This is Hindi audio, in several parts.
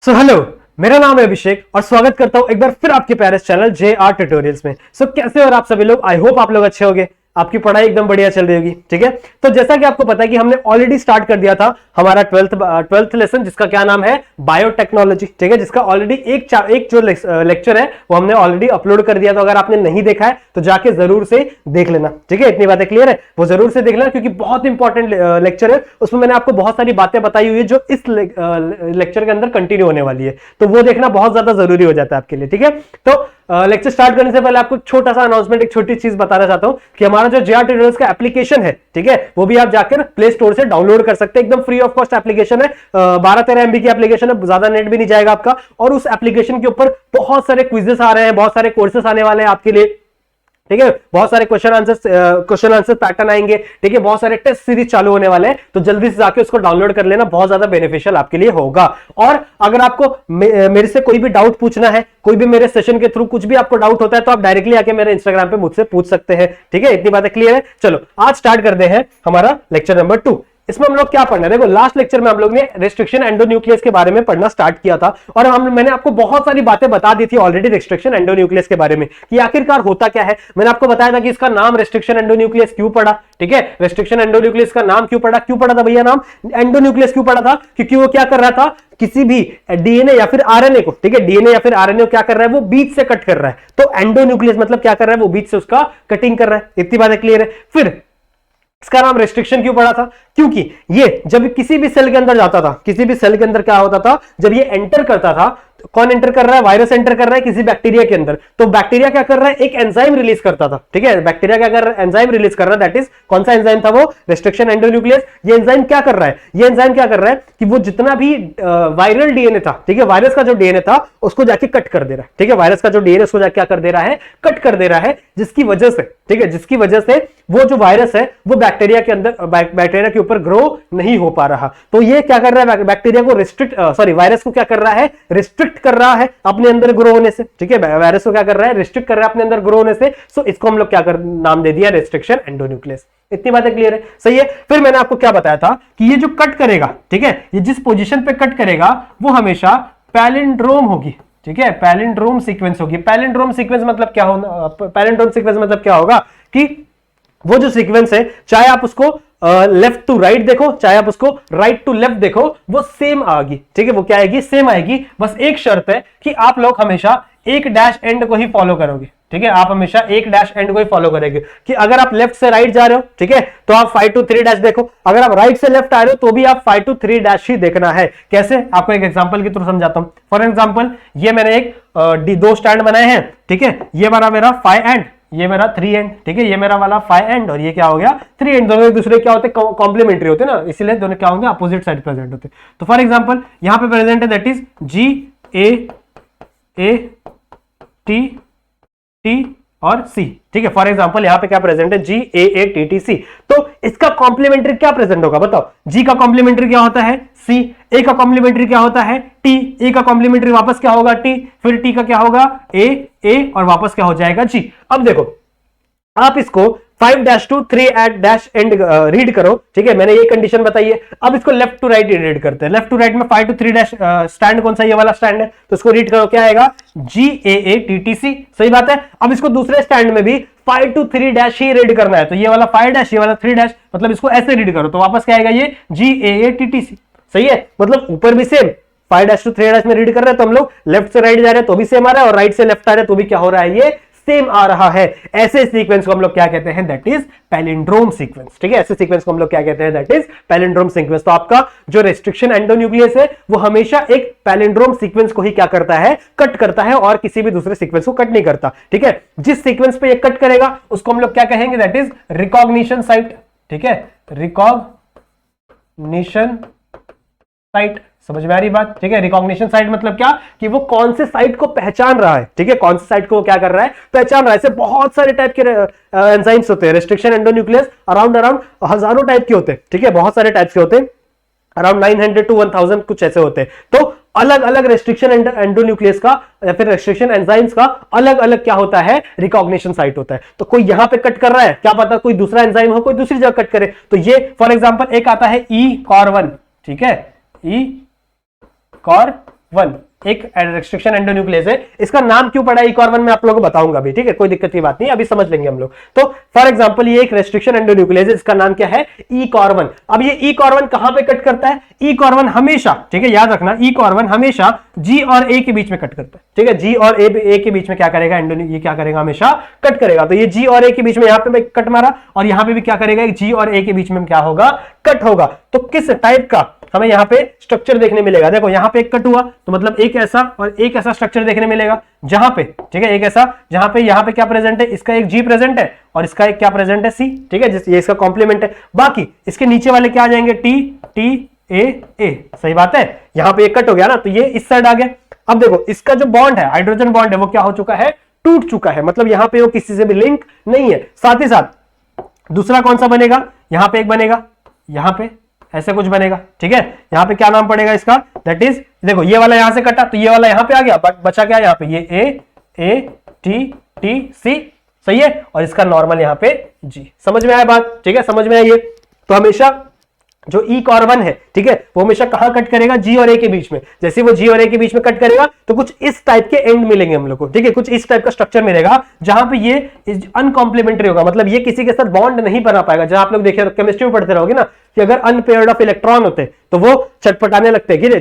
सो हेलो, मेरा नाम है अभिषेक और स्वागत करता हूं एक बार फिर आपके प्यारे चैनल JR ट्यूटोरियल्स में। कैसे हो आप सभी लोग? आई होप आप लोग अच्छे होंगे, आपकी पढ़ाई एकदम बढ़िया चल रही होगी। ठीक है, तो जैसा कि आपको पता है कि हमने ऑलरेडी स्टार्ट कर दिया था हमारा ट्वेल्थ लेसन, जिसका क्या नाम है बायोटेक्नोलॉजी। ठीक है, जिसका ऑलरेडी एक जो लेक्चर है वो हमने ऑलरेडी अपलोड कर दिया। तो अगर आपने नहीं देखा है तो जाके जरूर से देख लेना। ठीक है, इतनी बातें क्लियर है, वो जरूर से देख लेना क्योंकि बहुत इंपॉर्टेंट लेक्चर है। उसमें मैंने आपको बहुत सारी बातें बताई हुई है जो इस लेक्चर के अंदर कंटिन्यू होने वाली है, तो वो देखना बहुत ज्यादा जरूरी हो जाता है आपके लिए। ठीक है, तो लेक्चर स्टार्ट करने से पहले आपको छोटा सा अनाउंसमेंट, एक छोटी चीज बताना चाहता हूं कि हमारा जो JR ट्यूटोरियल्स का एप्लीकेशन है, ठीक है, वो भी आप जाकर प्ले स्टोर से डाउनलोड कर सकते हैं। एकदम फ्री ऑफ कॉस्ट एप्लीकेशन है, 12-13 MB की एप्लीकेशन है, ज्यादा नेट भी नहीं जाएगा आपका। और उस एप्लीकेशन के ऊपर बहुत सारे क्विजेस आ रहे हैं, बहुत सारे कोर्सेस आने वाले हैं आपके लिए। ठीक है, बहुत सारे क्वेश्चन आंसर पैटर्न आएंगे। ठीक है, बहुत सारे टेस्ट सीरीज चालू होने वाले हैं, तो जल्दी से जाके उसको डाउनलोड कर लेना, बहुत ज्यादा बेनिफिशियल आपके लिए होगा। और अगर आपको मेरे से कोई भी डाउट पूछना है, कोई भी मेरे सेशन के थ्रू कुछ भी आपको डाउट होता है, तो आप डायरेक्टली आके मेरे इंस्टाग्राम पे मुझसे पूछ सकते हैं। ठीक है, इतनी बातें क्लियर है। चलो आज स्टार्ट करते हैं हमारा लेक्चर नंबर 2। इसमें हम लोग क्या पढ़ना है? देखो, लास्ट लेक्चर में हम लोग ने रेस्ट्रिक्शन एंडोन्यूक्लियस के बारे में पढ़ना स्टार्ट किया था और मैंने आपको बहुत सारी बातें बता दी थी ऑलरेडी रेस्ट्रिक्शन एंडोन्यूक्लियस के बारे में कि आखिरकार होता क्या है। मैंने आपको बताया था कि इसका नाम रेस्ट्रिक्शन एंडोन्यूक्लियस क्यों पड़ा। ठीक है, रेस्ट्रिक्शन एंडोन्यूक्लियस का नाम क्यों पड़ा था भैया? नाम एंडोन्यूक्लियस क्यों पड़ा था? क्योंकि वो क्या कर रहा था, किसी भी डीएनए या फिर आरएनए को, ठीक है, डीएनए या फिर आरएनए को क्या कर रहा है, वो बीच से कट कर रहा है। तो एंडोन्यूक्लियस मतलब क्या कर रहा है, वो बीच से उसका कटिंग कर रहा है। इतनी बातें क्लियर है। फिर इसका नाम रेस्ट्रिक्शन क्यों पड़ा था? क्योंकि ये जब किसी भी सेल के अंदर जाता था, किसी भी सेल के अंदर क्या होता था, जब ये एंटर करता था, तो कौन एंटर कर रहा है? वायरस एंटर कर रहा है किसी बैक्टीरिया के अंदर। तो बैक्टीरिया क्या कर रहा है? एक एंजाइम रिलीज करता था। ठीक है, बैक्टीरिया क्या कर रहा है? एंजाइम रिलीज कर रहा है। दैट इज कौन सा एंजाइम था? वो रेस्ट्रिक्शन एंडोन्यूक्लियस। ये एंजाइम क्या कर रहा है? ये एंजाइम क्या कर रहा है कि वो जितना भी वायरल डीएनए था, ठीक है, वायरस का जो डीएनए था उसको जाके कट कर दे रहा है। ठीक है, वायरस का जो डीएनए उसको जाके क्या कर दे रहा है? कट कर दे रहा है, जिसकी वजह से, ठीक है, जिसकी वजह से वो जो वायरस है वो बैक्टीरिया के अंदर, बैक्टीरिया के ऊपर ग्रो नहीं हो पा रहा। तो ये क्या कर रहा है? बैक्टीरिया को वायरस को क्या कर रहा है? रिस्ट्रिक्ट कर रहा है अपने अंदर ग्रो होने से। ठीक है, वायरस को क्या कर रहा है? रिस्ट्रिक्ट कर रहा है अपने अंदर ग्रो होने से। सो इसको हम लोग क्या कर नाम दे दिया? Restriction endonuclease. इतनी बातें क्लियर है? सही है। फिर मैंने आपको क्या बताया था कि ये जो कट करेगा, ठीक है, ये जिस पोजीशन पे कट करेगा वो हमेशा पैलिंड्रोम होगी। ठीक है, पैलिंड्रोम सीक्वेंस होगी। पैलिंड्रोम सीक्वेंस मतलब क्या होगा? पैलिंड्रोम सीक्वेंस मतलब क्या होगा कि वो जो सीक्वेंस है, चाहे आप उसको लेफ्ट टू राइट देखो, चाहे आप उसको राइट टू लेफ्ट देखो, वो सेम आएगी। ठीक है, वो क्या आएगी? सेम आएगी। बस एक शर्त है कि आप लोग हमेशा एक डैश एंड को ही फॉलो करोगे। ठीक है, आप हमेशा एक डैश एंड को ही फॉलो करेंगे कि अगर आप लेफ्ट से राइट जा रहे हो, ठीक है, तो आप 5 to 3 डैश देखो। अगर आप राइट से लेफ्ट आ रहे हो तो भी आप 5 to 3 डैश ही देखना है। कैसे? आपको एक एग्जांपल के थ्रू समझाता हूं। फॉर एग्जांपल, ये मैंने एक 2 स्टैंड बनाए हैं। ठीक है, ये वाला मेरा 5 एंड, ये मेरा 3 एंड। ठीक है, ये मेरा वाला 5 एंड और ये क्या हो गया? 3 एंड। दोनों एक दूसरे क्या होते हैं? कॉम्प्लीमेंट्री होते हैं ना, इसीलिए दोनों क्या होंगे? अपोजिट साइड प्रेजेंट होते हैं। तो फॉर एग्जांपल यहां पे प्रेजेंट है, दैट इज GAATT और C। ठीक है, फॉर एग्जांपल यहां पे क्या प्रेजेंट है? GAATTC। तो इसका कॉम्प्लीमेंट्री क्या प्रेजेंट होगा? बताओ। G का कॉम्प्लीमेंट्री क्या होता है? C। A का कॉम्प्लीमेंट्री क्या होता है? T। A का कॉम्प्लीमेंट्री वापस क्या होगा? T। फिर T का क्या होगा? A और वापस क्या हो जाएगा? G। अब देखो, आप इसको 5 to 3 एंड रीड करो। ठीक है, मैंने ये कंडीशन बताई है। अब इसको लेफ्ट टू राइट रीड करते हैं। लेफ्ट टू राइट में 5 to 3 स्टैंड कौन सा? ये वाला स्टैंड है, तो इसको रीड करो, क्या आएगा? GAATTC। सही बात है। अब इसको दूसरे स्टैंड में भी 5 to 3 डैश ही रीड करना है, तो ये वाला 5 डैश, ये वाला 3 डैश, मतलब इसको ऐसे रीड करो तो वापस क्या आएगा? ये GAATTC। सही है, मतलब ऊपर भी सेम 5 to 3 में रीड कर रहे हैं तो हम लोग लेफ्ट से राइट जा रहे हैं तो भी सेम आ रहा है, और राइट से लेफ्ट आ रहे हैं तो भी क्या हो रहा है? ये सेम आ रहा है। ऐसे सीक्वेंस को हम लोग क्या कहते हैं? That is palindrome sequence. ठीक है, ऐसे सीक्वेंस को हम लोग क्या कहते हैं? That is palindrome sequence. तो आपका जो रेस्ट्रिक्शन एंडोन्यूक्लियस है वो हमेशा एक पैलिंड्रोम सीक्वेंस को ही क्या करता है? कट करता है, और किसी भी दूसरे सीक्वेंस को कट नहीं करता। ठीक है, जिस सीक्वेंस पे ये कट करेगा उसको हम लोग क्या कहेंगे? That is recognition site. ठीक है, रिकॉग्निशन साइट। समझ में आ रही बात? ठीक है, रिकॉग्निशन साइट मतलब क्या कि वो कौन से साइट को पहचान रहा है। ठीक है, कौन से साइट को वो क्या कर रहा है? पहचान रहा है। ऐसे बहुत सारे टाइप के एंजाइम्स होते हैं। रेस्ट्रिक्शन एंडोन्यूक्लियस अराउंड हजारों टाइप के होते हैं। ठीक है, बहुत सारे टाइप्स के होते हैं, अराउंड 900 to 1000 कुछ ऐसे होते हैं। तो अलग अलग रेस्ट्रिक्शन एंडोन्यूक्लियस का या फिर रेस्ट्रिक्शन एंजाइम्स का अलग अलग क्या होता है? रिकॉग्निशन साइट होता है। तो कोई यहां पे कट कर रहा है, क्या पता कोई दूसरा एंजाइम हो, कोई दूसरी जगह कट करे। तो ये फॉर एग्जांपल एक आता है ECOR1। ठीक है, ECOR वन एक रेस्ट्रिक्शन एंडोन्यूक्लियस है। इसका नाम क्यों पड़ा E-COR1 मैं आप लोगों को बताऊंगा भी, ठीक है, कोई दिक्कत की बात नहीं, अभी समझ लेंगे हम लोग। तो फॉर एग्जांपल ये एक रेस्ट्रिक्शन एंडोन्यूक्लियस है, इसका नाम क्या है, E-COR1। अब ये E-COR1 कहां पे कट करता है, E-COR1 हमेशा, ठीक है, याद रखना, E-COR1 हमेशा G और A के बीच में कट करता है, ठीक है, G और A के बीच में क्या करेगा, ये क्या करेगा, हमेशा कट करेगा। तो ये G और A के बीच में यहां पे कट मारा, और यहां पे भी क्या करेगा, G और A के बीच में क्या होगा, कट होगा। तो किस टाइप का हमें यहाँ पे स्ट्रक्चर देखने मिलेगा, देखो यहाँ पे एक कट हुआ तो मतलब एक ऐसा और एक ऐसा स्ट्रक्चर देखने मिलेगा, जहां पे, ठीक है, एक ऐसा जहां पे यहाँ पे क्या प्रेजेंट है, इसका एक G प्रेजेंट है और इसका एक क्या प्रेजेंट है, C, ठीक है, ये इसका कॉम्प्लीमेंट है। बाकी इसके नीचे वाले क्या आ जाएंगे, T T A A, सही बात है, यहाँ पे एक कट हो गया ना, तो ये इस साइड आ गया। अब देखो इसका जो बॉन्ड है, हाइड्रोजन बॉन्ड है, वो क्या हो चुका है, टूट चुका है, मतलब यहाँ पे वो किसी से भी लिंक नहीं है। साथ ही साथ दूसरा कौन सा बनेगा, यहाँ पे एक बनेगा, यहाँ पे ऐसे कुछ बनेगा, ठीक है, यहाँ पे क्या नाम पड़ेगा इसका, दैट इज, देखो ये वाला यहां से कटा तो ये वाला यहां पे आ गया, बचा क्या यहाँ पे, ये A T T C, सही है, और इसका नॉर्मल यहाँ पे G। समझ में आया बात, ठीक है, समझ में आई ये। तो हमेशा जो E-COR1 है, ठीक है, वो हमेशा कहां कट करेगा, G और A के बीच में। जैसे वो G और A के बीच में कट करेगा तो कुछ इस टाइप के एंड मिलेंगे हम लोग को, ठीक है, कुछ इस टाइप का स्ट्रक्चर मिलेगा जहां पे ये अनकॉम्प्लीमेंटरी होगा, मतलब ये किसी के साथ बॉन्ड नहीं बना पाएगा। जहां आप लोग देखिए केमिस्ट्री में पढ़ते रहोगे ना कि अगर अनपेयर्ड ऑफ इलेक्ट्रॉन होते तो वो छटपटाने लगते हैं,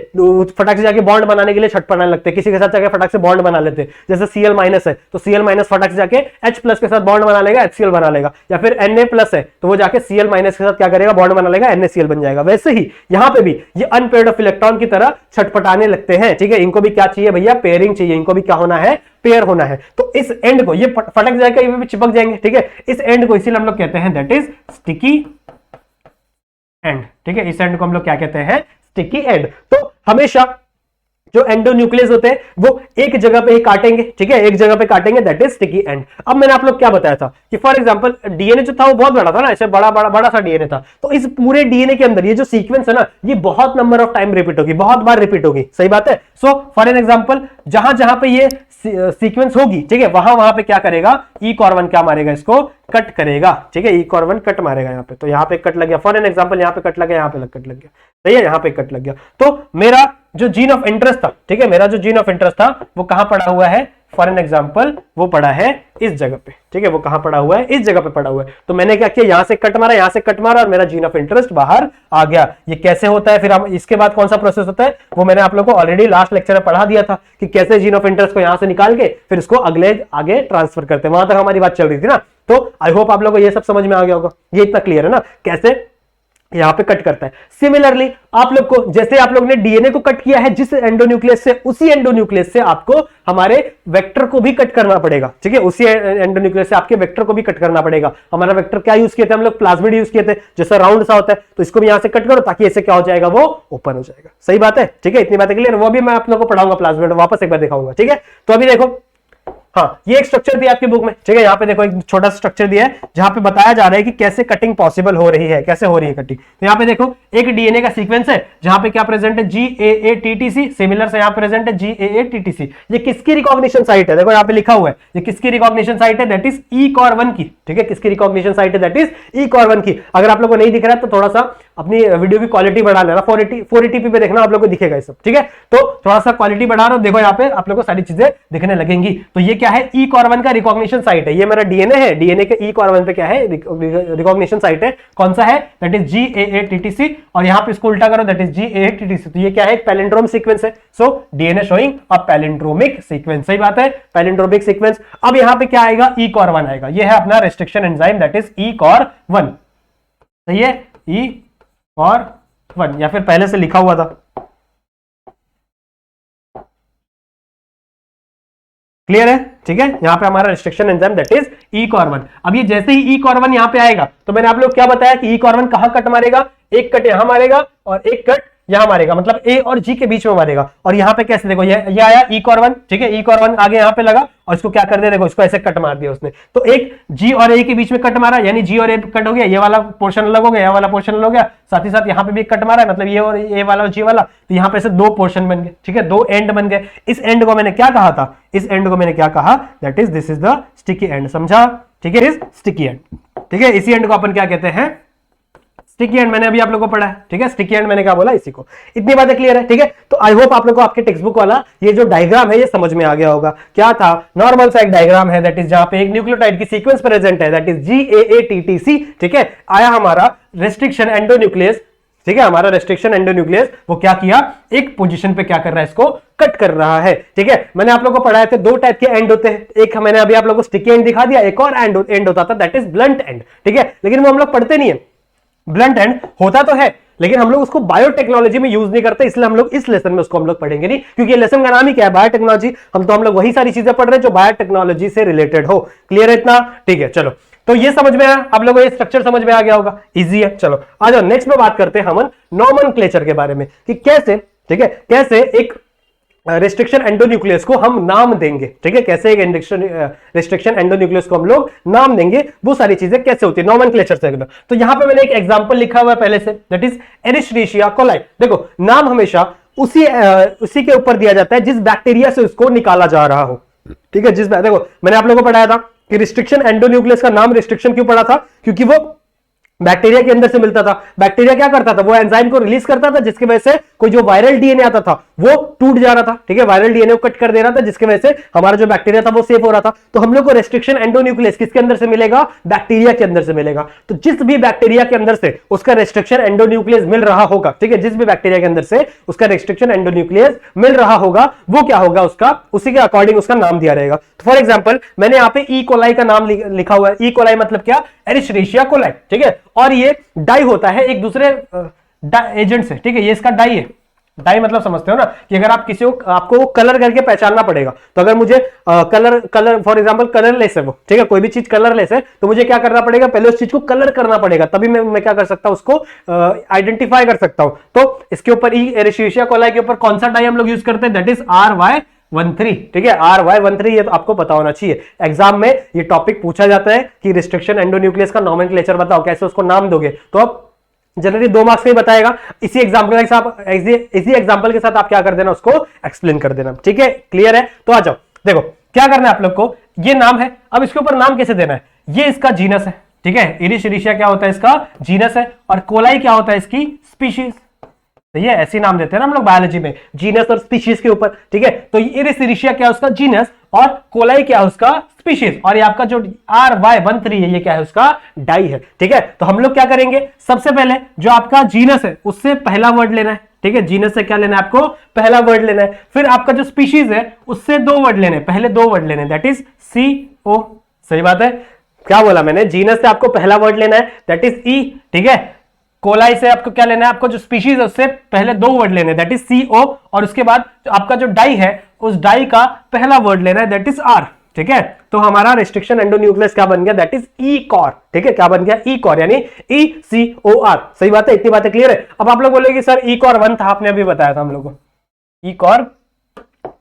फटाक से जाके बॉन्ड बनाने के लिए छटपटाने लगते हैं, किसी के साथ जाके फटाक से बॉन्ड बना लेते। जैसे Cl- है तो Cl- फटाक से जाके H+ के साथ बॉन्ड बना लेगा, HCl बना लेगा, या फिर Na+ है तो वो जाके Cl- के साथ क्या करेगा, बॉन्ड बना लेगा, NaCl बन जाएगा। वैसे ही यहां पे भी ये अनपेयर्ड ऑफ इलेक्ट्रॉन की तरह छटपटाने लगते हैं, ठीक है, इनको भी क्या चाहिए भैया, पेयरिंग चाहिए, इनको भी क्या होना है, पेयर होना है। तो इस एंड को ये फटक जाएगा, ये भी चिपक जाएंगे, ठीक है, इस एंड को इसीलिए हम लोग कहते हैं दैट इज स्टिकी एंड, ठीक है, इस एंड को हम लोग क्या कहते हैं, स्टिकी एंड। तो हमेशा जो एंडोन्यूक्लियस होते हैं वो एक जगह पे ही काटेंगे, ठीक है, एक जगह पे काटेंगे, दैट इज स्टिकी एंड। अब मैंने आप लोग क्या बताया था कि फॉर एग्जांपल डीएनए जो था वो बहुत बड़ा था ना, ऐसे बड़ा सा डीएनए था, तो इस पूरे डीएनए के अंदर ये जो सीक्वेंस है ना, ये बहुत नंबर ऑफ टाइम रिपीट होगी, बहुत बार रिपीट होगी, सही बात है। सो फॉर एन एग्जांपल जहां जहां पे ये सीक्वेंस होगी, ठीक है, वहां पे क्या करेगा, E-COR1 क्या मारेगा, इसको कट करेगा, ठीक है, E-COR1 कट मारेगा यहाँ पे। तो यहाँ पे कट लग गया, फॉर एन एग्जांपल यहाँ पे कट लग गया, यहाँ पे कट लग गया, सही है, यहाँ पे कट लग गया। तो मेरा जो जीन ऑफ इंटरेस्ट था, ठीक है, मेरा जो जीन ऑफ इंटरेस्ट था वो कहां पड़ा हुआ है, फॉर एन एग्जांपल वो पड़ा है इस जगह पे, ठीक है, वो कहां पड़ा हुआ है, इस जगह पे पड़ा हुआ है। तो मैंने क्या किया, यहां से कट मारा, यहां से कट मारा, और मेरा जीन ऑफ इंटरेस्ट बाहर आ गया। ये कैसे होता है, फिर हम इसके बाद कौन सा प्रोसेस होता है, वो मैंने आप लोगों को ऑलरेडी लास्ट लेक्चर में पढ़ा दिया था कि कैसे जीन ऑफ इंटरेस्ट को यहां से निकाल के फिर इसको अगले आगे ट्रांसफर करते हैं। वहां तक हमारी बात चल रही थी ना। तो आई होप आप लोगों को ये सब समझ में आ गया होगा, ये इतना क्लियर है ना, कैसे यहां पे कट करता है। सिमिलरली आप लोग को, जैसे आप लोग ने डीएनए को कट किया है जिस एंडोन्यूक्लियस से, उसी एंडोन्यूक्लियस से आपको हमारे वेक्टर को भी कट करना पड़ेगा, ठीक है, उसी एंडोन्यूक्लियस से आपके वेक्टर को भी कट करना पड़ेगा। हमारा वेक्टर क्या यूज किए थे हम लोग, प्लाज्मिड यूज किए थे, जैसा राउंड सा होता है, तो इसको भी यहां से कट करो ताकि ऐसे क्या हो जाएगा, वो ओपन हो जाएगा। सही बात है, ठीक है, इतनी बातें क्लियर, वो भी मैं आप लोग को पढ़ाऊंगा, प्लाज्मिड वापस एक बार दिखाऊंगा, ठीक है। तो अभी देखो, हाँ, ये एक स्ट्रक्चर दिया आपकी बुक में, ठीक है, यहाँ पे देखो एक छोटा सा स्ट्रक्चर दिया है जहां पे बताया जा रहा है कि कैसे कटिंग पॉसिबल हो रही है, कैसे हो रही है कटिंग। तो यहाँ पे देखो एक डीएनए का सीक्वेंस है जहां पे क्या प्रेजेंट है, GAATTC, सिमिलर से यहाँ प्रेजेंट है GAATTC। ये किसकी रिकॉग्निशन साइट है, देखो यहाँ पे लिखा हुआ है, ये किसकी रिकॉग्निशन साइट है, दैट इज E-COR1 की, ठीक है, किसकी रिकॉग्निशन साइट है, दैट इज E-COR1 की। अगर आप लोग को नहीं दिख रहा है तो थोड़ा सा अपनी वीडियो की क्वालिटी बढ़ा लेना, 480p पे देखना, आप लोग को दिखेगा ये सब, ठीक है। तो थोड़ा सा क्वालिटी बढ़ा रहा हूं, देखो यहाँ पे आप लोग को सारी चीजें दिखने लगेंगी। तो ये क्या है, E-COR1 का रिकॉग्निशन साइट है, ये मेरा डीएनए है, डीएनए के E-COR1 पे क्या है, रिकॉग्निशन साइट है, कौन सा है, दैट इज GAATTC, और यहाँ पे इसको उल्टा करो, दैट इज GAATTC। तो ये क्या है, एक पैलिंड्रोम सीक्वेंस है। So DNA showing a palindromic sequence, सही बात है, पैलिंड्रोमिक सीक्वेंस। अब यहाँ पे क्या आएगा, E-COR1 आएगा, ये है अपना restriction enzyme, that is E-COR1, सही है, E-COR1, या फिर पहले से लिखा हुआ था, क्लियर है, ठीक है। यहां पे हमारा restriction enzyme that is E-COR1। अब ये जैसे ही E-COR1 यहां पे आएगा तो मैंने आप लोग क्या बताया कि E-COR1 कहां कट मारेगा, एक कट यहां मारेगा और एक कट यहां मारेगा, मतलब A और G के बीच में मारेगा। और यहां पे कैसे, देखो ये आया E-COR1, ठीक है, E-COR1 आगे यहां पे लगा और इसको क्या कर दिया, देखो इसको ऐसे कट मार दिया उसने। तो एक G और A के बीच में कट मारा, यानी G और A कट हो गया, ये वाला पोर्शन अलग हो गया, ये वाला पोर्शन अलग हो गया, साथ ही साथ यहाँ पे भी कट मारा, मतलब ये और ये वाला और G वाला, तो यहाँ पे से दो पोर्शन बन गए, ठीक है, दो एंड बन गए। इस एंड को मैंने क्या कहा था, इस एंड को मैंने क्या कहा, that is this is the sticky and, समझा, ठीक है, इज स्टिकी एंड, ठीक है। इसी एंड को अपन क्या कहते हैं, स्टिकी एंड मैंने अभी आप लोगों को पढ़ा है, ठीक है। स्टिकी एंड मैंने क्या बोला, इसी को। इतनी बातें क्लियर है, ठीक है। तो आई होप आप लोगों को आपके टेक्स्ट बुक वाला ये जो डायग्राम है ये समझ में आ गया होगा। क्या था, नॉर्मल सा एक डायग्राम है, दैट इज जहां पे एक न्यूक्लियोटाइड की सीक्वेंस प्रेजेंट है, दैट इज GAATTC, ठीक है। आया हमारा रेस्ट्रिक्शन एंडोन्यूक्लियस, ठीक है। हमारा रेस्ट्रिक्शन एंडोन्यूक्लियस वो क्या किया, एक पोजीशन पे क्या कर रहा है, इसको कट कर रहा है, ठीक है। मैंने आप लोगों को पढ़ाए थे दो टाइप के एंड होते हैं, एक मैंने अभी आप लोगों को स्टिकी एंड दिखा दिया, एक और एंड होता था दैट इज ब्लंट एंड, ठीक है। लेकिन वो हम लोग पढ़ते नहीं है। ब्लंट एंड होता तो है लेकिन हम लोग उसको बायोटेक्नोलॉजी में यूज नहीं करते, इसलिए हम लोग इस लेसन में उसको हम लोग पढ़ेंगे नहीं, क्योंकि ये लेसन का नाम ही क्या है, बायोटेक्नोलॉजी। हम लोग वही सारी चीजें पढ़ रहे हैं जो बायोटेक्नोलॉजी से रिलेटेड हो। क्लियर है इतना, ठीक है। चलो, तो ये समझ में आया आप लोगों को, ये स्ट्रक्चर समझ में आ गया होगा, इजी है। चलो आ जाओ नेक्स्ट में बात करते हैं हम नॉमेनक्लेचर के बारे में, कि कैसे, ठीक है, कैसे एक रेस्ट्रिक्शन एंडोन्यूक्लियस को हम नाम देंगे, ठीक है। कैसे एक रेस्ट्रिक्शन एंडोन्यूक्लियस को हम लोग नाम देंगे, वो सारी चीजें कैसे होती है नॉमेनक्लेचर से। तो यहां पे मैंने एक एग्जांपल लिखा हुआ है पहले से, दैट इज एरिस्ट्रीशिया कोलाई। देखो नाम हमेशा उसी के ऊपर दिया जाता है जिस बैक्टीरिया से उसको निकाला जा रहा हो, ठीक है। देखो मैंने आप लोगों को पढ़ाया था कि रिस्ट्रिक्शन एंडोन्यूक्लियस का नाम रिस्ट्रिक्शन क्यों पड़ा था, क्योंकि वो बैक्टीरिया के अंदर से मिलता था। बैक्टीरिया क्या करता था, वो एंजाइम को रिलीज करता था, जिसकी वजह से कोई जो वायरल डीएनए आता था वो टूट जा रहा था, ठीक है। वायरल डीएनए को कट कर दे रहा था, जिसकी वजह से हमारा जो बैक्टीरिया था वो सेफ हो रहा था। तो हम लोग को रेस्ट्रिक्शन एंडोन्यूक्लियस किसके अंदर से मिलेगा, बैक्टीरिया के अंदर से मिलेगा। तो जिस भी बैक्टीरिया के अंदर से उसका रेस्ट्रिक्शन एंडोन्यूक्लियस मिल रहा होगा, ठीक है, जिस भी बैक्टीरिया के अंदर से उसका रेस्ट्रिक्शन एंडोन्यूक्लियस मिल रहा होगा, वो क्या होगा, उसका उसी के अकॉर्डिंग उसका नाम दिया रहेगा। तो फॉर एग्जाम्पल मैंने यहाँ पे ई कोलाई का नाम लिखा हुआ है। ई कोलाई मतलब क्या, एरिस्ट्रीशिया कोलाई, ठीक है। और ये डाई होता है एक दूसरे एजेंट से, ठीक है। ये इसका डाई है। डाई मतलब समझते हो ना, कि अगर आप किसी को, आपको कलर करके पहचानना पड़ेगा। तो अगर मुझे कलर फॉर एग्जांपल कलरलेस है वो, ठीक है, कोई भी चीज कलरलेस है, तो मुझे क्या करना पड़ेगा, पहले उस चीज को कलर करना पड़ेगा, तभी मैं क्या कर सकता हूं, उसको आइडेंटिफाई कर सकता हूं। तो इसके ऊपर एरिस्ट्रीशिया कोलाई के ऊपर कौन सा डाई हम लोग यूज करते हैं, दैट इज RY13, ठीक है। RY13 ये तो आपको पता होना चाहिए, एग्जाम में ये टॉपिक पूछा जाता है कि रिस्ट्रिक्शन एंडोन्यूक्लियस का नॉमेनक्लेचर बताओ, कैसे उसको नाम दोगे। तो अब जनरली 2 मार्क्स में ही बताएगा, इसी एग्जांपल के साथ आप क्या कर देना, उसको एक्सप्लेन कर देना, ठीक है। क्लियर है, तो आ जाओ, देखो क्या करना है आप लोग को, ये नाम है, अब इसके ऊपर नाम कैसे देना है। ये इसका जीनस है, ठीक है। एरिस्ट्रीशिया क्या होता है, इसका जीनस है, और कोलाई क्या होता है, इसकी स्पीशीज। तो ये ऐसे नाम देते हैं ना हम लोग बायोलॉजी में, जीनस और स्पीशीज के ऊपर, ठीक है। तो एरिस्ट्रीशिया क्या है, उसका जीनस, और कोलाई क्या है, उसका स्पीशीज, और ये आपका जो RY13 है, ये क्या है, उसका डाई है, ठीक है। तो हम लोग क्या करेंगे, सबसे पहले जो आपका जीनस है उससे पहला वर्ड लेना है, ठीक है। जीनस से क्या लेना है आपको, पहला वर्ड लेना है। फिर आपका जो स्पीशीज है उससे 2 वर्ड लेने, पहले 2 वर्ड लेने, दैट इज CO। सही बात है, क्या बोला मैंने, जीनस से आपको पहला वर्ड लेना है, दैट इज E, ठीक है। कोलाई से आपको क्या लेना है, आपको जो स्पीशीज है उससे पहले 2 वर्ड लेने, दैट इज CO, और उसके बाद आपका जो डाई है उस डाई का पहला वर्ड लेना है, दैट इज R, ठीक है। तो हमारा रेस्ट्रिक्शन एंडोन्यूक्लियस क्या बन गया, दैट इज E कॉर, ठीक है। क्या बन गया, E कॉर, यानी ECOR। सही बात है, इतनी बातें क्लियर है। अब आप लोग बोलेंगे सर E कॉर 1 था, आपने अभी बताया था हम लोग को, E कॉर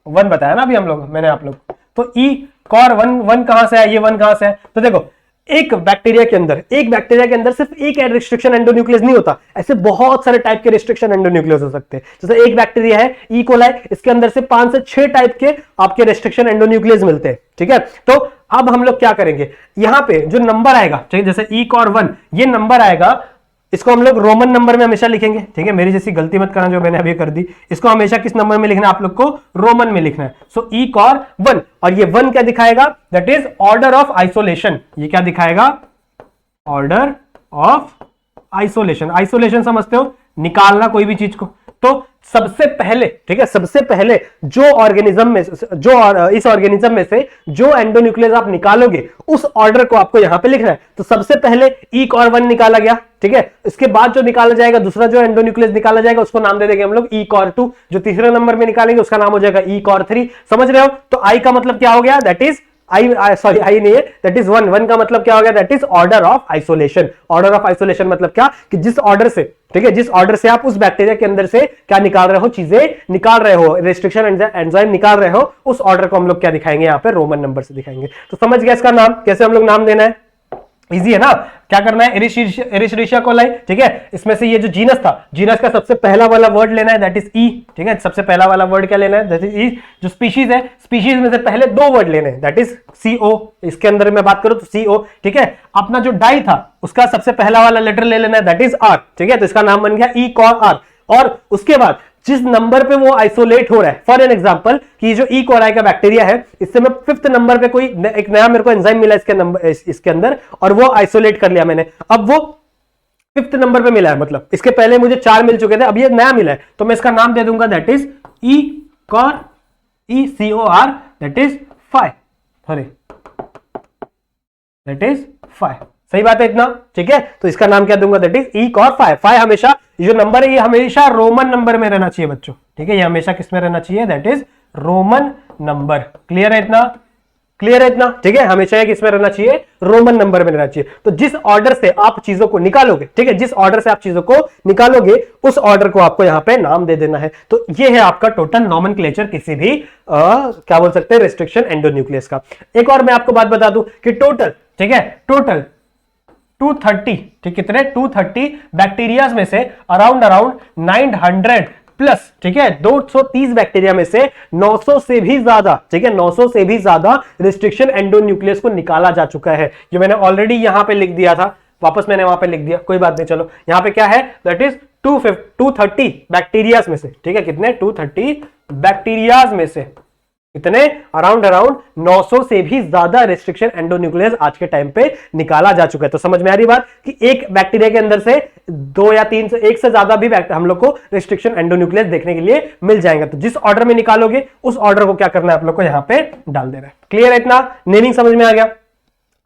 1 बताया ना अभी हम लोग, मैंने आप लोग, तो E कॉर 1 कहां से है, ये 1 कहां से है। तो देखो एक बैक्टीरिया के अंदर सिर्फ एक रेस्ट्रिक्शन एंडोन्यूक्लियस नहीं होता, ऐसे बहुत सारे टाइप के रेस्ट्रिक्शन एंडोन्यूक्लियस हो सकते हैं। जैसे एक बैक्टीरिया है ई कोलाई, इसके अंदर से 5 से 6 टाइप के आपके रेस्ट्रिक्शन एंडोन्यूक्लियस मिलते हैं, ठीक है। तो अब हम लोग क्या करेंगे, यहां पे जो नंबर आएगा, ठीक है, जैसे ई कॉर 1, ये नंबर आएगा, इसको हम लोग रोमन नंबर में हमेशा लिखेंगे, ठीक है। मेरी जैसी गलती मत करना जो मैंने अभी कर दी, इसको हमेशा किस नंबर में लिखना है, आप लोग को रोमन में लिखना है। सो ई कॉर 1, और ये 1 क्या दिखाएगा, that is order of isolation. ये क्या दिखाएगा, ऑर्डर ऑफ आइसोलेशन। आइसोलेशन समझते हो, निकालना कोई भी चीज को। तो सबसे पहले, ठीक है, सबसे पहले जो ऑर्गेनिज्म में, इस ऑर्गेनिज्म में से जो एंडोन्यूक्लियस आप निकालोगे उस ऑर्डर को आपको यहां पे लिखना है। तो सबसे पहले ई कॉर 1 निकाला गया, ठीक है। इसके बाद जो निकाला जाएगा, दूसरा जो एंडोन्यूक्लियस निकाला जाएगा उसको नाम दे देंगे हम लोग ई कॉर 2। जो तीसरे नंबर में निकालेंगे उसका नाम हो जाएगा ई कॉर 3। समझ रहे हो। तो आई का मतलब क्या हो गया, दैट इज आई नहीं है, दैट इज 1 का मतलब क्या हो गया, that is order of isolation. Order of isolation मतलब क्या, कि जिस ऑर्डर से, ठीक है, जिस ऑर्डर से आप उस बैक्टीरिया के अंदर से क्या निकाल रहे हो, चीजें निकाल रहे हो, रेस्ट्रिक्शन एंजाइम निकाल रहे हो, उस ऑर्डर को हम लोग क्या दिखाएंगे, यहाँ पे रोमन नंबर से दिखाएंगे। तो समझ गया इसका नाम, कैसे हम लोग नाम देना है। इजी है ना। क्या करना है, एरिस्ट्रेशिया कोलाई, ठीक है, इसमें से ये जो जीनस था, जीनस का सबसे पहला वाला वर्ड लेना है, दैट इज ई, ठीक है, सबसे पहला वाला वर्ड क्या लेना है, दैट इज ई। जो स्पीशीज है, स्पीशीज में से पहले दो वर्ड लेने हैं, दैट इज सीओ, इसके अंदर मैं बात करूं तो सीओ, ठीक है। अपना जो डाई था उसका सबसे पहला वाला लेटर ले लेना है, दैट इज आर, ठीक है, तो इसका नाम बन गया ई कॉर आर। और उसके बाद जिस नंबर पे वो आइसोलेट हो रहा है, फॉर एन एग्जांपल कि जो ई कोलाई का बैक्टीरिया है, इससे मैं 5th नंबर पे कोई एक नया मेरे को एंजाइम मिला इसके अंदर, और वो आइसोलेट कर लिया मैंने, अब वो 5th नंबर पे मिला है, मतलब इसके पहले मुझे 4 मिल चुके थे, अब ये नया मिला है, तो मैं इसका नाम दे दूंगा, that is E cor, E C O R, that is 5, sorry that is 5, सही बात है इतना, ठीक है। तो इसका नाम क्या दूंगा, दैट इज ई कॉर 5। 5 हमेशा ये जो नंबर है ये हमेशा रोमन नंबर में रहना चाहिए बच्चों, ठीक है, ये हमेशा किस में रहना चाहिए, that is Roman number. Clear है इतना, क्लियर है इतना, ठीक है, हमेशा ये किस में रहना चाहिए, रोमन नंबर में रहना चाहिए। तो जिस ऑर्डर से आप चीजों को निकालोगे, ठीक है, जिस ऑर्डर से आप चीजों को निकालोगे उस ऑर्डर को आपको यहां पे नाम दे देना है। तो ये है आपका टोटल नॉमेनक्लेचर किसी भी क्या बोल सकते हैं, रेस्ट्रिक्शन एंडोन्यूक्लियस का। एक और मैं आपको बात बता दूं कि टोटल, ठीक है, टोटल 230, ठीक, कितने 230 बैक्टीरिया में से अराउंड 900 प्लस, ठीक है, 230 बैक्टीरिया में से 900 से भी ज्यादा, ठीक है, 900 से भी ज्यादा रिस्ट्रिक्शन एंडोन्यूक्लियस को निकाला जा चुका है। ये मैंने ऑलरेडी यहां पे लिख दिया था, वापस मैंने वहां पे लिख दिया, कोई बात नहीं, चलो यहां पे क्या है, दैट इज 230 बैक्टीरियाज में से, ठीक है, कितने 230 बैक्टीरियाज में से कितने अराउंड 900 से भी ज्यादा रेस्ट्रिक्शन एंडोन्यूक्लियस आज के टाइम पे निकाला जा चुका है। तो समझ में आ रही बात कि एक बैक्टीरिया के अंदर से 2 या 3 से 1 से ज्यादा भी हम लोग को रेस्ट्रिक्शन एंडोन्यूक्लियस देखने के लिए मिल जाएगा। तो जिस ऑर्डर में निकालोगे उस ऑर्डर को क्या करना है, आप लोग को यहां पे डाल देना है। क्लियर है इतना, नेमिंग समझ में आ गया।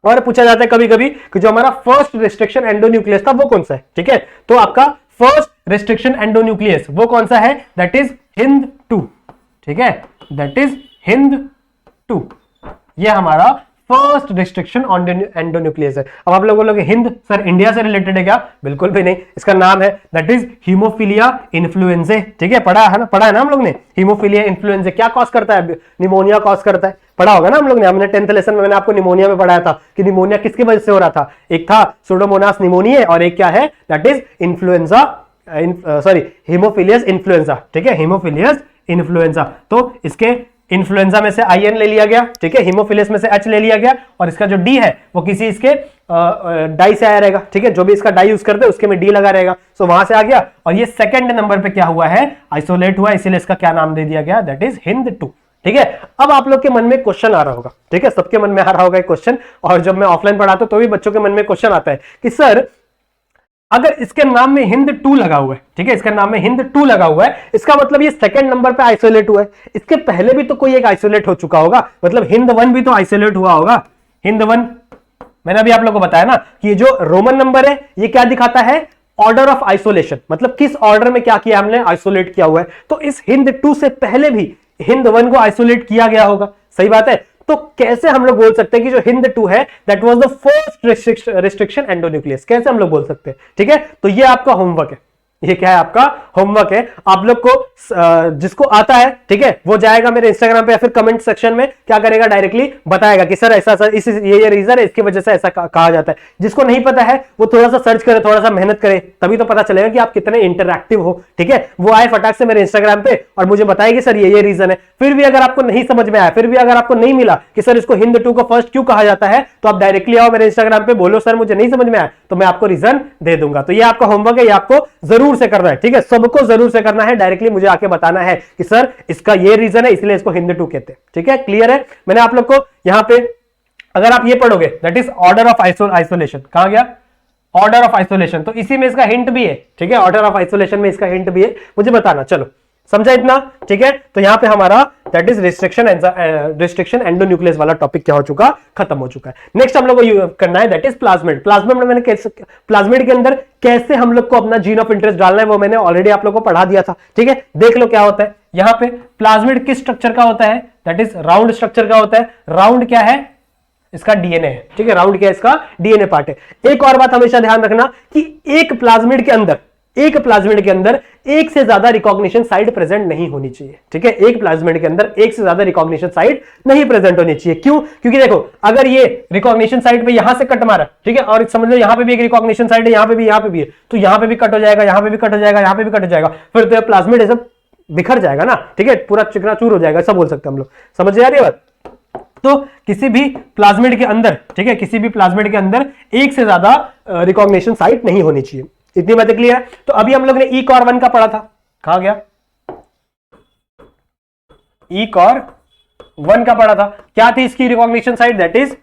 और पूछा जाता है कभी कभी कि जो हमारा फर्स्ट रेस्ट्रिक्शन एंडोन्यूक्लियस था वो कौन सा है, ठीक है, तो आपका फर्स्ट रेस्ट्रिक्शन एंडोन्यूक्लियस वो कौन सा है, दैट इज हिंद 2, ठीक है, दैट इज हिंद 2, ये हमारा फर्स्ट रिस्ट्रिक्शन एंडोन्यूक्लियस है। अब आप लोग बोलोगे हिंद सर इंडिया से रिलेटेड है क्या, बिल्कुल भी नहीं, इसका नाम है दैट इज हीमोफीलिया इन्फ्लुएंजाe, ठीक है, पढ़ा है ना हम लोग ने, हीमोफीलिया इन्फ्लुएंजाe क्या कॉज करता है, निमोनिया कॉज करता है, पढ़ा होगा ना हम लोग ने, हमने 10th लेसन में मैंने आपको निमोनिया में पढ़ाया था कि निमोनिया किसकी वजह से हो रहा था, एक था सुडोमोनास निमोनिया और एक क्या है, that is influenza, sorry haemophilus influenza, ठीक है, हीमोफिलियस इन्फ्लुएंजा। तो इसके इन्फ्लुएंजा में से IN ले लिया गया, ठीक है, हीमोफिलियस में से H ले लिया गया, और इसका जो D है वो किसी इसके डाई से आया रहेगा, ठीक है, जो भी इसका डाई यूज करते हैं उसके में D लगा रहेगा, सो वहां से आ गया, और ये सेकंड नंबर पे क्या हुआ है, आइसोलेट हुआ, इसीलिए इसका क्या नाम दे दिया गया, दैट इज हिंद 2, ठीक है। अब आप लोग के मन में क्वेश्चन आ रहा होगा, ठीक है, सबके मन में आ रहा होगा क्वेश्चन, और जब मैं ऑफलाइन पढ़ाता हूं तो भी बच्चों के मन में क्वेश्चन आता है कि सर अगर इसके नाम में हिंद 2 लगा हुआ है, ठीक है, इसके नाम में हिंद 2 लगा हुआ है, इसका मतलब ये सेकंड नंबर पे आइसोलेट हुआ है, इसके पहले भी तो कोई एक आइसोलेट हो चुका होगा, मतलब हिंद 1 भी तो आइसोलेट हुआ होगा। हिंद 1 मैंने अभी आप लोगों को बताया ना कि ये जो रोमन नंबर है ये क्या दिखाता है, ऑर्डर ऑफ आइसोलेशन, मतलब किस ऑर्डर में क्या किया हमने, आइसोलेट किया हुआ है। तो इस हिंद 2 से पहले भी हिंद 1 को आइसोलेट किया गया होगा, सही बात है। तो कैसे हम लोग बोल सकते हैं कि जो हिंद 2 है that was the first restriction endonuclease, कैसे हम लोग बोल सकते हैं, ठीक है। तो ये आपका होमवर्क है, ये क्या है आपका होमवर्क है, आप लोग को जिसको आता है, ठीक है, वो जाएगा मेरे इंस्टाग्राम पे या फिर कमेंट सेक्शन में क्या करेगा, डायरेक्टली बताएगा कि सर ऐसा सर ये रीजन है, इसकी वजह से ऐसा कहा जाता है। जिसको नहीं पता है वो थोड़ा सा सर्च करे, थोड़ा सा मेहनत करे, तभी तो पता चलेगा कि आप कितने इंटरैक्टिव हो, ठीक है। वो आए फटाक से मेरे इंस्टाग्राम पे और मुझे बताए कि सर ये रीजन है, फिर भी अगर आपको नहीं समझ में आया, फिर भी अगर आपको नहीं मिला कि सर इसको हिंद 2 को फर्स्ट क्यों कहा जाता है, तो आप डायरेक्टली आओ मेरे इंस्टाग्राम पे, बोलो सर मुझे नहीं समझ में आया, तो मैं आपको रीजन दे दूंगा। तो ये आपका होमवर्क है, ये आपको जरूर से करना है, ठीक है, सबको जरूर से करना है, डायरेक्टली मुझे आके बताना है कि सर इसका ये रीजन है इसलिए इसको हिंद 2 कहते हैं, ठीक है। क्लियर है, मैंने आप लोग को यहां पे अगर आप ये पढ़ोगे that is order of isolation, कहां गया ऑर्डर ऑफ आइसोलेशन, तो इसी में इसका हिंट भी है, ठीक है, ऑर्डर ऑफ आइसोलेशन में इसका हिंट भी है, मुझे बताना, चलो समझा इतना, ठीक है। तो यहां पे हमारा दैट इज रिस्ट्रिक्शन एंडोन्यूक्लियस वाला टॉपिक क्या हो चुका, खत्म हो चुका है। नेक्स्ट हम लोग को करना है दैट इज प्लाज्मिड। प्लाज्मिड में मैंने प्लाज्मिड के अंदर कैसे हम लोग को अपना जीन ऑफ इंटरेस्ट डालना है वो मैंने ऑलरेडी आप लोग को पढ़ा दिया था, ठीक है। देख लो क्या होता है यहां पे, प्लाज्मिड किस स्ट्रक्चर का होता है, दैट इज राउंड स्ट्रक्चर का होता है। राउंड क्या है, इसका डीएनए है, ठीक है, राउंड क्या है, इसका डीएनए पार्ट है। एक और बात हमेशा ध्यान रखना कि एक प्लाज्मिड के अंदर एक प्लाज्मिड के अंदर एक से ज्यादा रिकॉग्निशन साइट प्रेजेंट नहीं होनी चाहिए। ठीक है, एक प्लाज्मिड के अंदर एक से ज्यादा रिकॉग्निशन साइट नहीं प्रेजेंट होनी चाहिए। क्यों? क्योंकि देखो अगर ये रिकॉग्निशन साइट पे यहां से कट मारा, ठीक है, और समझ लो यहां पे भी एक रिकॉग्निशन साइट है, यहां पे भी है, तो यहां पे भी कट हो जाएगा, यहां पे भी कट हो जाएगा, यहां पे भी कट हो जाएगा, फिर तो प्लाज्मिड सब बिखर जाएगा ना। ठीक है, पूरा चिकनाचूर हो जाएगा, ऐसा बोल सकते हैं हम लोग। समझ आ रही है बात? तो किसी भी प्लाज्मिड के अंदर, ठीक है, किसी भी प्लाज्मिड के अंदर एक से ज्यादा रिकॉग्निशन साइट नहीं होनी चाहिए। इतनी बातें क्लियर है? तो अभी हम लोग ने ई कॉर 1 का पढ़ा था, कहां गया? ई कॉर 1 का पढ़ा था, क्या थी इसकी recognition site? That is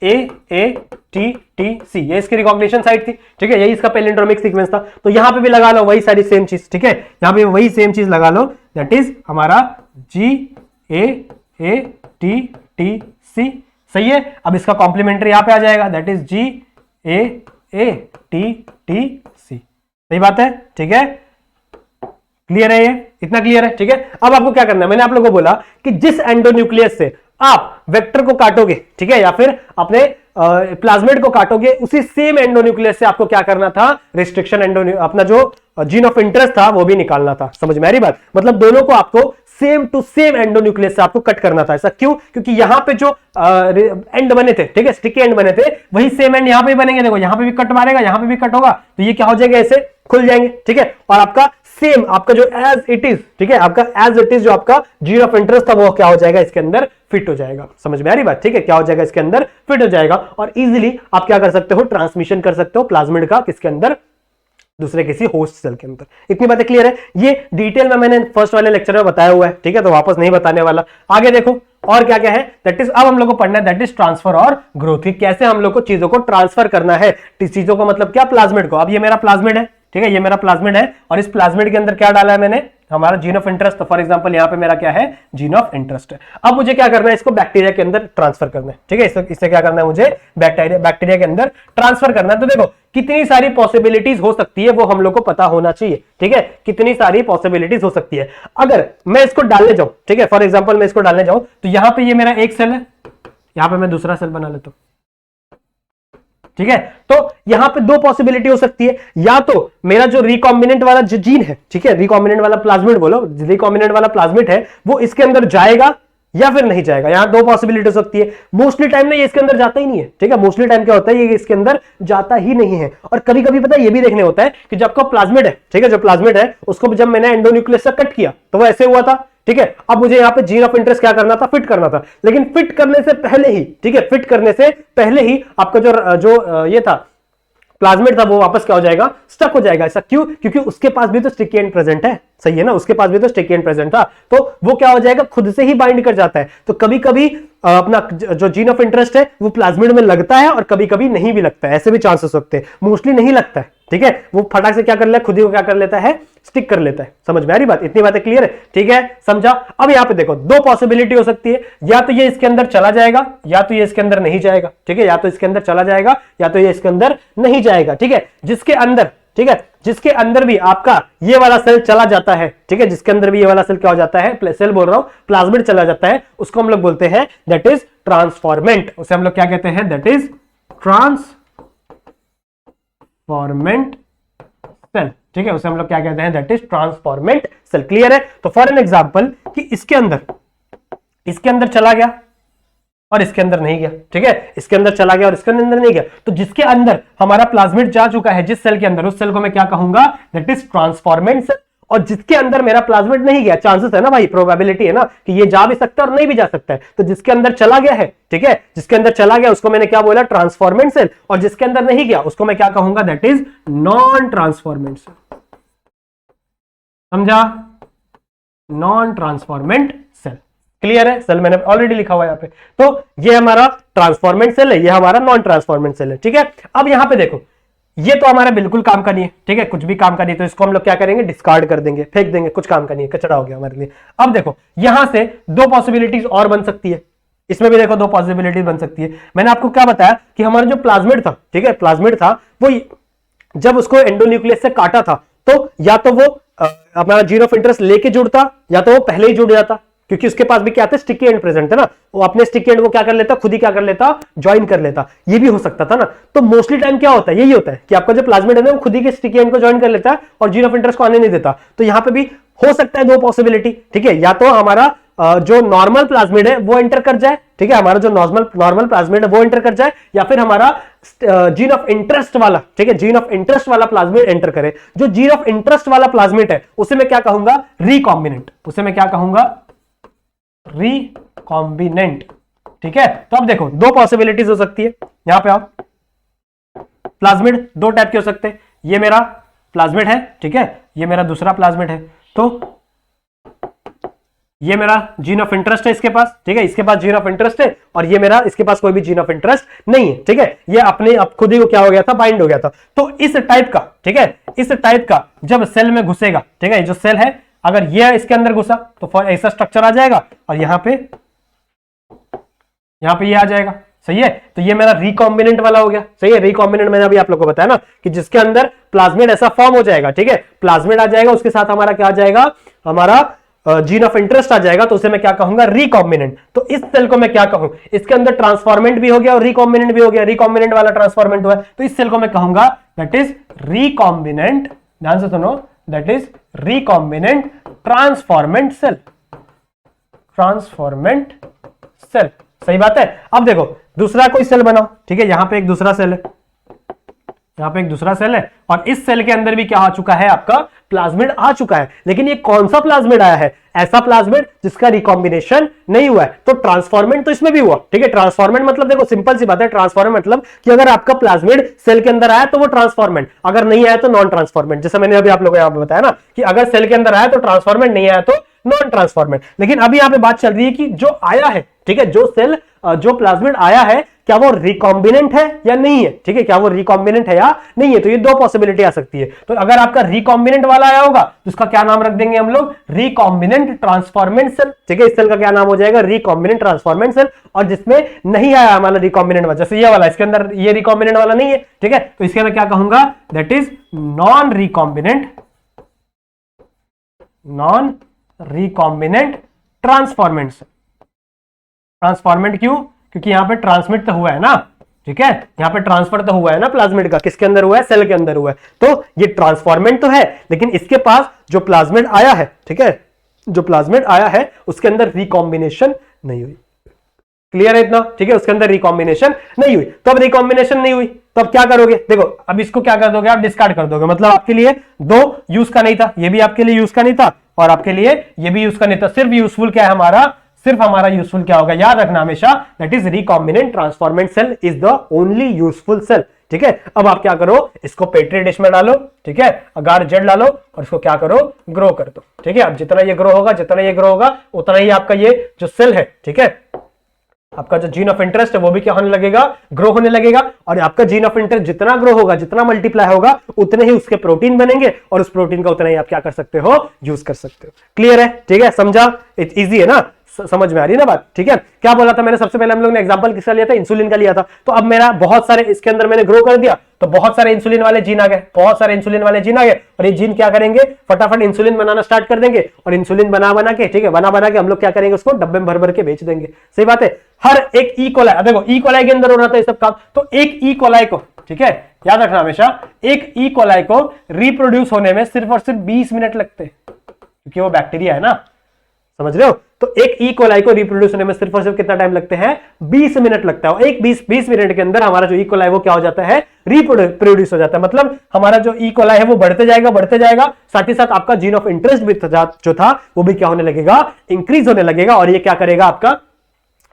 GAATTC, ये इसकी रिकॉग्निशन साइट थी। ठीक है, यही इसका पैलिंड्रोमिक सीक्वेंस था। तो यहां पे भी लगा लो वही सारी सेम चीज। ठीक है, यहां पे वही सेम चीज लगा लो, दैट इज हमारा GAATTC। सही है, अब इसका कॉम्प्लीमेंट्री यहां पे आ जाएगा, दैट इज GAATTC। सही बात है? ठीक है, क्लियर है? ये इतना क्लियर है? ठीक है, अब आपको क्या करना है, मैंने आप लोगों को बोला कि जिस एंडोन्यूक्लियस से आप वेक्टर को काटोगे, ठीक है, या फिर अपने प्लाज्मिड को काटोगे, उसी सेम एंडोन्यूक्लियस से आपको क्या करना था? रिस्ट्रिक्शन अपना जो जीन ऑफ इंटरेस्ट था वो भी निकालना था। समझ में आ रही बात? मतलब दोनों को आपको सेम टू सेम एंडोन्यूक्लियस से आपको कट करना था। ऐसा क्यों? क्योंकि यहां पे जो एंड बने थे, ठीक है, स्टिकी एंड बने थे, वही सेम एंड यहां पे बनेंगे। देखो यहां पे भी कट मारेगा, यहां पे भी कट होगा, तो ये क्या हो जाएगा? ऐसे खुल जाएंगे। ठीक है, और आपका सेम आपका जो एज इट इज, ठीक है, आपका एज इट इज जो आपका जीन ऑफ इंटरेस्ट था वो क्या हो जाएगा? इसके अंदर फिट हो जाएगा। समझ में आ रही बात? ठीक है, क्या हो जाएगा? इसके अंदर फिट हो जाएगा, और इजीली आप क्या कर सकते हो? ट्रांसमिशन कर सकते हो प्लाज्मिड का, किसके अंदर? दूसरे किसी होस्ट सेल के अंदर। इतनी बातें क्लियर है? ये डिटेल में मैंने फर्स्ट वाले लेक्चर में बताया हुआ है। ठीक है, तो वापस नहीं बताने वाला। आगे देखो और क्या क्या है, दैट इज अब हम लोग को पढ़ना है, दैट इज ट्रांसफर और ग्रोथ। कैसे हम लोग को चीजों को ट्रांसफर करना है, चीजों को मतलब क्या? प्लाज्मिड को। अब ये मेरा प्लाज्मिड है, ठीक है, ये मेरा प्लाज्मिड है, और इस प्लाज्मिड के अंदर क्या डाला है मैंने? हमारा जीन ऑफ इंटरेस्ट। तो फॉर एग्जांपल यहां पे मेरा क्या है? जीन ऑफ इंटरेस्ट है। अब मुझे क्या करना है? इसको बैक्टीरिया के अंदर ट्रांसफर करना है। ठीक है, इससे क्या करना है मुझे? बैक्टीरिया के अंदर ट्रांसफर करना है। तो देखो कितनी सारी पॉसिबिलिटीज हो सकती है वो हम लोग को पता होना चाहिए। ठीक है, कितनी सारी पॉसिबिलिटीज हो सकती है। अगर मैं इसको डालने जाऊं, ठीक है, फॉर एग्जांपल मैं इसको डालने जाऊं, तो यहां पे ये मेरा एक सेल है, यहां पे मैं दूसरा सेल बना लेता हूं। ठीक है, तो यहां पे दो पॉसिबिलिटी हो सकती है, या तो मेरा जो रिकॉम्बिनेंट वाला जो जीन है, ठीक है, रिकॉम्बिनेंट वाला प्लाज्मिड बोलो, रिकॉम्बिनेंट वाला प्लाज्मिड है, वो इसके अंदर जाएगा या फिर नहीं जाएगा। यहां दो पॉसिबिलिटी हो सकती है। मोस्टली टाइम में ये इसके अंदर जाता ही नहीं है। ठीक है, मोस्टली टाइम क्या होता है? ये इसके अंदर जाता ही नहीं है। और कभी कभी पता है ये भी देखने होता है कि जब आपका प्लाज्मिड है, ठीक है, जो प्लाज्मिड है उसको जब मैंने एंडोन्यूक्लियस से कट किया तो वो ऐसे हुआ था। ठीक है, अब मुझे यहां पे जीन ऑफ इंटरेस्ट क्या करना था? फिट करना था। लेकिन फिट करने से पहले ही, ठीक है, फिट करने से पहले ही आपका जो ये था प्लाज्मिड था वो वापस क्या हो जाएगा? स्टक हो जाएगा। ऐसा क्यों? क्योंकि उसके पास भी तो स्टिकी एंड प्रेजेंट है। सही है ना, उसके पास भी तो स्टिकी एंड प्रेजेंट था, तो वो क्या हो जाएगा? खुद से ही बाइंड कर जाता है। तो कभी कभी अपना जो जीन ऑफ इंटरेस्ट है वो प्लाज्मिड में लगता है, और कभी कभी नहीं भी लगता है। ऐसे भी चांसेस होते हैं। मोस्टली नहीं लगता है। ठीक है, वो फटाक से क्या कर लेता है? खुद ही को क्या कर लेता है? स्टिक कर लेता है। समझ में आ रही बात? इतनी बातें क्लियर है? ठीक है, समझा? अब यहां पे देखो दो पॉसिबिलिटी हो सकती है, या तो ये इसके अंदर चला जाएगा, या तो ये इसके अंदर नहीं जाएगा। ठीक है, या तो इसके अंदर चला जाएगा, या तो ये इसके अंदर नहीं जाएगा। ठीक है, जिसके अंदर, ठीक है, जिसके अंदर भी आपका ये वाला सेल चला जाता है, ठीक है, जिसके अंदर भी ये वाला सेल क्या हो जाता है? सेल बोल रहा हूं, प्लाज्मिड चला जाता है, उसको हम लोग बोलते हैं दैट इज ट्रांसफॉर्मेंट। उसे हम लोग क्या कहते हैं? That is transformant cell. ठीक है, उसे हम लोग क्या कहते हैं? That is transformant cell. Clear है? तो फॉर एन एग्जांपल कि इसके अंदर चला गया और इसके अंदर नहीं गया। ठीक है, इसके अंदर चला गया और इसके अंदर नहीं गया, तो जिसके अंदर हमारा प्लाज्मिड जा चुका है, जिस सेल के अंदर, उस सेल को मैं क्या कहूंगा? That is transformant cell. और जिसके अंदर मेरा प्लाज्मिड नहीं गया, चांसेस है ना भाई, प्रोबेबिलिटी है ना कि ये जा भी सकता है और नहीं भी जा सकता है, तो जिसके अंदर चला गया है, ठीक है, जिसके अंदर चला गया उसको मैंने क्या बोला? Transformant cell. और जिसके अंदर नहीं गया उसको मैं क्या कहूंगा? That is non transformant cell. समझा? Non transformant cell. क्लियर है? सेल मैंने ऑलरेडी लिखा हुआ है यहां पे। तो ये हमारा ट्रांसफॉर्मेंट सेल है, ये हमारा नॉन ट्रांसफॉर्मेंट सेल है। ठीक है, अब यहां पे देखो ये तो हमारा बिल्कुल काम का नहीं है। ठीक है, कुछ भी काम का नहीं, तो इसको हम लोग क्या करेंगे? डिस्कार्ड कर देंगे, फेंक देंगे, कुछ काम का नहीं है, कचरा हो गया हमारे लिए। अब देखो यहां से दो पॉसिबिलिटीज और बन सकती है, इसमें भी देखो दो पॉसिबिलिटीज बन सकती है। मैंने आपको क्या बताया कि हमारा जो प्लाज्मिड था, ठीक है, प्लाज्मिड था, वो जब उसको एंडोन्यूक्लियस से काटा था, तो या तो वो अपना जीन ऑफ इंटरेस्ट लेके जुड़ता, या तो वो पहले ही जुड़ जाता, क्योंकि उसके पास भी क्या था, स्टिकी एंड प्रेजेंट है ना, वो अपने स्टिकी एंड को क्या कर लेता, खुद ही क्या कर लेता, ज्वाइन कर लेता। ये भी हो सकता था ना। तो मोस्टली टाइम क्या होता है, यही होता है कि आपका जो प्लाज्मिड है ना वो खुद ही के स्टिकी एंड को ज्वाइन कर लेता है और जीन ऑफ इंटरेस्ट को आने नहीं देता। तो यहां पे भी हो सकता है दो पॉसिबिलिटी, ठीक है, या तो हमारा जो नॉर्मल प्लाज्मिड है वो एंटर कर जाए, ठीक है, हमारा जो नॉर्मल प्लाज्मिड है वो एंटर कर जाए, या फिर हमारा जीन ऑफ इंटरेस्ट वाला, ठीक है, जीन ऑफ इंटरेस्ट वाला प्लाज्मिड एंटर करे। जो जीन ऑफ इंटरेस्ट वाला प्लाज्मिड है उसे मैं क्या कहूंगा, रिकॉम्बिनेंट, उसे मैं क्या कहूंगा, रिकॉम्बिनेंट, ठीक है। तो अब देखो दो पॉसिबिलिटीज हो सकती है, यहां पे आओ, प्लाज्मिड दो टाइप के हो सकते हैं, ये मेरा प्लाज्मिड है, ठीक है, ये मेरा दूसरा प्लाज्मिड है, तो ये मेरा जीन ऑफ इंटरेस्ट है इसके पास, ठीक है, इसके पास जीन ऑफ इंटरेस्ट है, और ये मेरा, इसके पास कोई भी जीन ऑफ इंटरेस्ट नहीं है, ठीक है, ये अपने आप खुद ही को क्या हो गया था, बाइंड हो गया था। तो इस टाइप का, ठीक है, इस टाइप का जब सेल में घुसेगा, ठीक है, जो सेल है अगर ये इसके अंदर घुसा तो ऐसा स्ट्रक्चर आ जाएगा, और यहां पे ये आ जाएगा, सही है। तो ये मेरा रिकॉम्बिनेंट वाला हो गया, सही है। रिकॉम्बिनेंट मैंने अभी आप लोगों को बताया ना कि जिसके अंदर प्लाज्मिड ऐसा फॉर्म हो जाएगा, ठीक है, प्लाज्मिड आ जाएगा, उसके साथ हमारा क्या आ जाएगा, हमारा जीन ऑफ इंटरेस्ट आ जाएगा, तो उसे मैं क्या कहूंगा, रिकॉम्बिनेंट। तो इस सेल को मैं क्या कहूं, इसके अंदर ट्रांसफॉर्मेंट भी हो गया और रिकॉम्बिनेंट भी हो गया, रिकॉम्बिनेंट वाला ट्रांसफॉर्मेंट हुआ है, तो इस सेल को मैं कहूंगा दैट इज रिकॉम्बिनेंट, ध्यान से सुनो, that is recombinant transformant cell, transformant cell, सही बात है। अब देखो दूसरा कोई सेल बनाओ, ठीक है, यहां पे एक दूसरा सेल है, यहां पे एक दूसरा सेल है, और इस सेल के अंदर भी क्या आ चुका है, आपका प्लाज्मिड आ चुका है। लेकिन ये कौन सा प्लाज्मिड आया है, ऐसा प्लाज्मिड जिसका रिकॉम्बिनेशन नहीं हुआ है। तो ट्रांसफॉर्मेंट तो इसमें भी हुआ, ठीक है। ट्रांसफॉर्मेंट मतलब देखो सिंपल सी बात है, ट्रांसफॉर्मेंट मतलब कि अगर आपका प्लाज्मिड सेल के अंदर आया तो वो ट्रांसफॉर्मेंट, अगर नहीं आया तो नॉन ट्रांसफॉर्मेंट। जैसे मैंने अभी आप लोगों को यहां पे बताया ना कि अगर सेल के अंदर आया तो ट्रांसफॉर्मेंट, नहीं आया तो नॉन ट्रांसफॉर्मेंट। लेकिन अभी यहां पे बात चल रही है कि जो आया है, ठीक है, जो सेल जो प्लाज्मिड आया है क्या वो रिकॉम्बिनेंट है या नहीं है, ठीक है, क्या वो रिकॉम्बिनेंट है या नहीं है। तो ये दो पॉसिबिलिटी आ सकती है। तो अगर आपका रिकॉम्बिनेंट वाला आया होगा तो उसका क्या नाम रख देंगे हम लोग, रिकॉम्बिनेंट ट्रांसफॉर्मेंट सेल, ठीक है, इस सेल का क्या नाम हो जाएगा, रिकॉम्बिनेंट ट्रांसफॉर्मेंट सेल। और जिसमें नहीं आया हमारा रिकॉम्बिनेंट वाला, जैसे ये वाला, इसके अंदर ये रिकॉम्बिनेंट वाला नहीं है, ठीक है, तो इसके मैं क्या कहूंगा, that is non recombinant, non recombinant transformant cell. Transformant क्यों, क्योंकि यहां पे ट्रांसमिट तो हुआ है ना, ठीक है, यहां पे ट्रांसफर तो हुआ है ना प्लाज्मिड का, किसके अंदर हुआ है, सेल के अंदर हुआ है। तो ये ट्रांसफॉर्मेंट तो है, लेकिन इसके पास जो प्लाज्मिड आया है, ठीक है, जो प्लाज्मिड आया है उसके अंदर रिकॉम्बिनेशन नहीं हुई। क्लियर है इतना, ठीक है, उसके अंदर रिकॉम्बिनेशन नहीं हुई। तो अब रिकॉम्बिनेशन नहीं हुई तो अब क्या करोगे, देखो अब इसको क्या कर दोगे, आप डिस्कार्ड कर दोगे। मतलब आपके लिए दो यूज का नहीं था, ये भी आपके लिए यूज का नहीं था और आपके लिए ये भी यूज का नहीं था। सिर्फ यूजफुल क्या है हमारा, सिर्फ हमारा यूजफुल क्या होगा, याद रखना हमेशा, that is recombinant transformant cell is the only useful cell, ठीक है। अब आप क्या करो, इसको पेट्री डिश में डालो, ठीक है, अगार जेड डालो और इसको क्या करो, ग्रो कर दो, ठीक है। अब जितना ये ग्रो होगा, जितना ये ग्रो होगा, उतना ही आपका ये जो सेल है, ठीक है, आपका जो जीन ऑफ इंटरेस्ट है वो भी क्या होने लगेगा, ग्रो होने लगेगा। और आपका जीन ऑफ इंटरेस्ट जितना ग्रो होगा, जितना मल्टीप्लाई होगा, उतने ही उसके प्रोटीन बनेंगे और उस प्रोटीन का उतना ही आप क्या कर सकते हो, यूज कर सकते हो। क्लियर है, ठीक है, समझा, इजी है ना, समझ में आ रही है ना बात, ठीक है। क्या बोला था मैंने, सबसे पहले हम लोग ने एग्जांपल किसका लिया था, इंसुलिन का लिया था। तो अब मेरा बहुत सारे इसके अंदर मैंने ग्रो कर दिया तो बहुत सारे इंसुलिन वाले जीन आ गए, बहुत सारे इंसुलिन वाले जीन आ गए, और ये जीन क्या करेंगे, फटाफट इंसुलिन बनाना स्टार्ट कर देंगे, और इंसुलिन बना के, ठीक है, बना के हम लोग क्या करेंगे, उसको डब्बे में भर के बेच देंगे। सही बात है। हर एक ई कोलाई, देखो ई कोलाई के अंदर हो रहा था ये सब काम, तो एक ई कोलाई को, ठीक है, याद रखना हमेशा, एक ई कोलाई को रिप्रोड्यूस होने में सिर्फ और सिर्फ 20 मिनट लगते हैं, क्योंकि वो बैक्टीरिया है ना, समझ रहे हो। तो एक ई कोलाई को रिप्रोड्यूस होने में सिर्फ और सिर्फ कितना टाइम लगते हैं, 20 मिनट लगता है। एक 20 मिनट के अंदर हमारा जो ई कोलाई वो क्या हो जाता है, रिप्रोड्यूस हो जाता है। मतलब हमारा जो ई कोलाई है वो बढ़ते जाएगा, साथ ही साथ आपका जीन ऑफ इंटरेस्ट भी जो था वो भी क्या होने लगेगा, इंक्रीज होने लगेगा। और ये क्या करेगा, आपका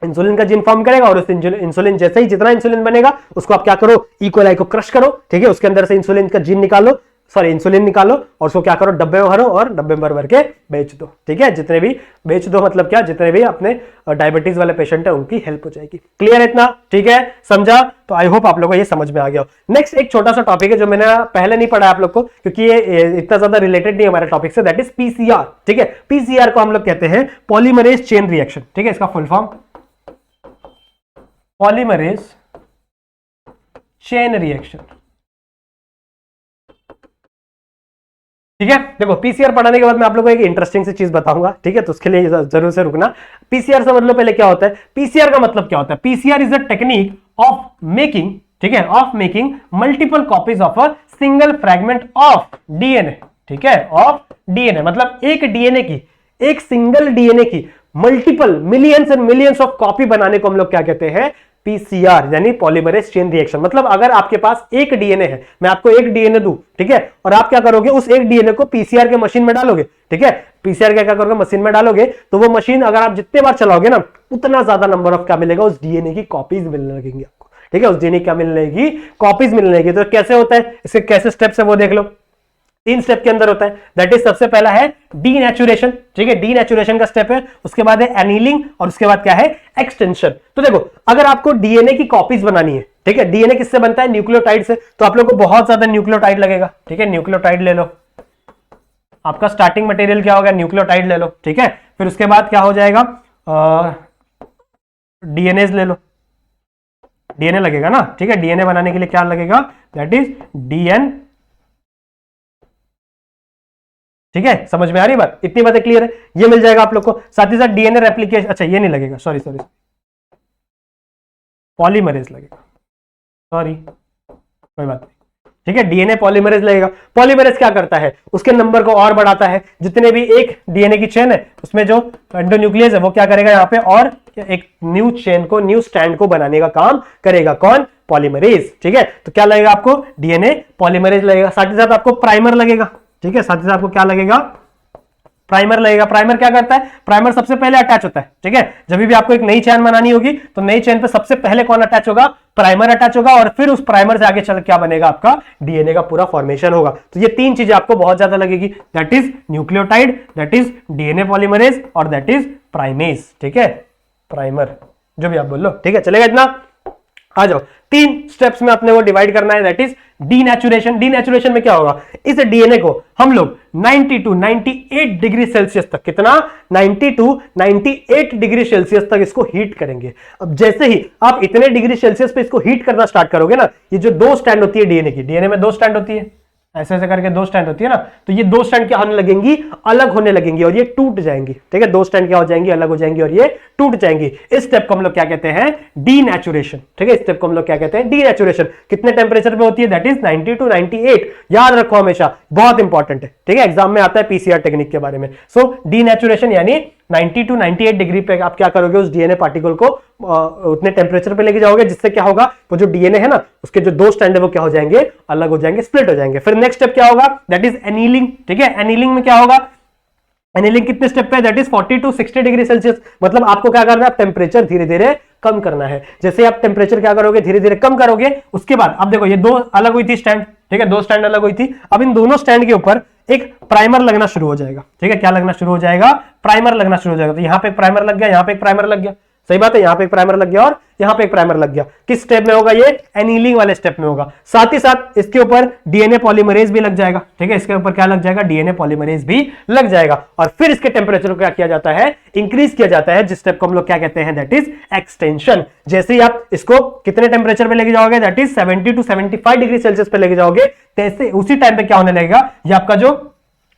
इंसुलिन का जीन फॉर्म करेगा, और उस इंसुलिन जैसे ही जितना इंसुलिन बनेगा उसको आप क्या करो, ई कोलाई को क्रश करो, ठीक है, उसके अंदर से इंसुलिन का जीन निकालो, सॉरी इंसुलिन निकालो, और उसको क्या करो, डब्बे में भरो और डब्बे में भर के बेच दो, ठीक है। जितने भी बेच दो, मतलब क्या, जितने भी अपने डायबिटीज वाले पेशेंट है उनकी हेल्प हो जाएगी। क्लियर है इतना, ठीक है, समझा। तो आई होप आप लोगों को ये समझ में आ गया हो। नेक्स्ट एक छोटा सा टॉपिक है जो मैंने पहले नहीं पढ़ा आप लोग को, क्योंकि ये इतना ज्यादा रिलेटेड नहीं है हमारे टॉपिक से, दैट इज पीसीआर, ठीक है। पीसीआर को हम लोग कहते हैं पॉलीमरेज चेन रिएक्शन, ठीक है, इसका full form polymerase chain reaction. ठीक है। देखो पीसीआर पढ़ाने के बाद मैं आप लोगों को एक इंटरेस्टिंग सी चीज बताऊंगा, ठीक है, तो उसके लिए जरूर से रुकना। पीसीआर समझ लो पहले क्या होता है। पीसीआर का मतलब क्या होता है? PCR is a technique of making, ठीक है, of making multiple copies of a single fragment of DNA, ठीक है, ऑफ डीएनए। मतलब एक डीएनए की, एक सिंगल डीएनए की multiple millions and millions of copy बनाने को हम लोग क्या कहते हैं? पीसीआर, यानी पॉलीमरेज चेन रिएक्शन। मतलब अगर आपके पास एक डीएनए है, मैं आपको एक डीएनए दूं, ठीक है, और आप क्या करोगे? उस एक डीएनए को पीसीआर के मशीन में डालोगे, ठीक है, पीसीआर क्या करोगे? मशीन में डालोगे, तो वो मशीन अगर आप जितने बार चलाओगे ना, उतना ज्यादा नंबर ऑफ क्या मिलेगा? उस डीएनए की कॉपीज मिलने लगेंगी आपको, ठीक है, उस डीएनए क्या मिलने लगेगी? कॉपीज मिलने लगेगी। तो कैसे होता है, इसके कैसे स्टेप्स है वो देख लो। 3 स्टेप के अंदर होता है। दैट इज, सबसे पहला है डीनेचुरेशन, ठीक है, डीनेचुरेशन का स्टेप है। उसके बाद है एनीलिंग, और उसके बाद क्या है? एक्सटेंशन। तो देखो अगर आपको डीएनए की कॉपीज बनानी है, ठीक है, डीएनए किससे बनता है? न्यूक्लियोटाइड से। तो आप लोग को बहुत ज्यादा न्यूक्लियोटाइड लगेगा, ठीक है, न्यूक्लियोटाइड ले लो। आपका स्टार्टिंग मटेरियल क्या होगा? न्यूक्लियोटाइड ले लो, ठीक है। फिर उसके बाद क्या हो जाएगा? डीएनए ले लो, डीएनए लगेगा ना, ठीक है। डीएनए बनाने के लिए क्या लगेगा? दैट इज डीएन, ठीक है, समझ में आ रही बात? इतनी बातें क्लियर है, ये मिल जाएगा आप लोग को। साथ ही साथ डीएनए रेप्लिकेशन, अच्छा ये नहीं लगेगा, सॉरी, पॉलीमरेज लगेगा, सॉरी, कोई बात नहीं, ठीक है, डीएनए पॉलीमरेज लगेगा। पॉलीमरेज क्या करता है? उसके नंबर को और बढ़ाता है। जितने भी एक डीएनए की चेन है उसमें जो एंडोन्यूक्लियस है वो क्या करेगा? यहाँ पे और एक न्यू चेन को, न्यू स्ट्रैंड को बनाने का काम करेगा। कौन? पॉलीमरेज, ठीक है। तो क्या लगेगा आपको? डीएनए पॉलीमरेज लगेगा। साथ ही साथ आपको प्राइमर लगेगा, ठीक है, साथ ही साथ आपको क्या लगेगा? प्राइमर लगेगा। प्राइमर क्या करता है? प्राइमर सबसे पहले अटैच होता है, ठीक है। जब भी आपको एक नई चेन बनानी होगी तो नई चेन पे सबसे पहले कौन अटैच होगा? प्राइमर अटैच होगा, और फिर उस प्राइमर से आगे चल क्या बनेगा? आपका डीएनए का पूरा फॉर्मेशन होगा। तो ये 3 चीजें आपको बहुत ज्यादा लगेगी। That is nucleotide, that is DNA polymerase, और दैट इज प्राइमेज, ठीक है, प्राइमर, जो भी आप बोल लो, ठीक है, चलेगा इतना? आ जाओ, 3 स्टेप्स में अपने को डिवाइड करना है। That is denaturation. डीनेचुरेशन में क्या होगा? इस डीएनए को हम लोग 90 टू 98 डिग्री सेल्सियस तक, कितना? 90 टू 98 डिग्री सेल्सियस तक इसको हीट करेंगे। अब जैसे ही आप इतने डिग्री सेल्सियस पे इसको हीट करना स्टार्ट करोगे ना, ये जो 2 स्टैंड होती है डीएनए की, डीएनए में 2 स्टैंड होती है, ऐसे ऐसे करके 2 स्टैंड होती है ना, तो ये 2 स्टैंड क्या होने लगेंगी? अलग होने लगेंगी, और ये टूट जाएंगी, ठीक है। 2 स्टैंड क्या हो जाएंगी? अलग हो जाएंगी, और ये टूट जाएंगी। इस स्टेप को हम लोग क्या कहते हैं? डीनेचुरेशन, ठीक है। इस स्टेप को हम लोग क्या कहते हैं? डीनेचुरेशन। कितने टेंपरेचर पे होती है? That is 90 to 98। याद रखो हमेशा, बहुत इंपॉर्टेंट है, ठीक है, एग्जाम में आता है पीसीआर टेक्निक के बारे में। सो डीनेचुरेशन यानी 90 टू 98 डिग्री पे आप क्या करोगे? उस डीएनए पार्टिकल को उतने टेंपरेचर पे लेके जाओगे जिससे क्या होगा? वो जो डीएनए है ना, उसके जो 2 स्टैंड है वो क्या हो जाएंगे? अलग हो जाएंगे, स्प्लिट हो जाएंगे। फिर नेक्स्ट स्टेप क्या होगा? दैट इज एनीलिंग, ठीक है। एनीलिंग में क्या होगा? एनीलिंग कितने स्टेप पे? That is 40 to 60 degree Celsius. मतलब आपको क्या करना है? टेम्परेचर धीरे धीरे कम करना है। जैसे आप टेम्परेचर क्या करोगे? धीरे धीरे कम करोगे, उसके बाद अब देखो ये 2 अलग हुई थी स्टैंड, ठीक है, 2 स्टैंड अलग हुई थी। अब इन दोनों स्टैंड के ऊपर एक प्राइमर लगना शुरू हो जाएगा, ठीक है। क्या लगना शुरू हो जाएगा? प्राइमर लगना शुरू हो जाएगा। तो यहां पे एक प्राइमर लग गया, यहां पे एक प्राइमर लग गया, सही बात है, यहां पे एक प्राइमर लग गया और यहां पे एक प्राइमर लग गया। किस स्टेप में होगा? ये एनीलिंग वाले स्टेप में होगा। साथ ही साथ इसके ऊपर डीएनए पॉलीमरेज भी लग जाएगा, ठीक है, इसके ऊपर क्या लग जाएगा? डीएनए पॉलीमरेज भी लग जाएगा। और फिर इसके टेंपरेचर को क्या किया जाता है? इंक्रीज किया जाता है, जिस स्टेप को हम लोग क्या कहते हैं? That is extension. जैसे ही आप इसको कितने टेंपरेचर पे लेके जाओगे? That is 70 to 75 degree Celsius पे लेके जाओगे, जैसे उसी टाइम पे क्या होने लगेगा? ये आपका जो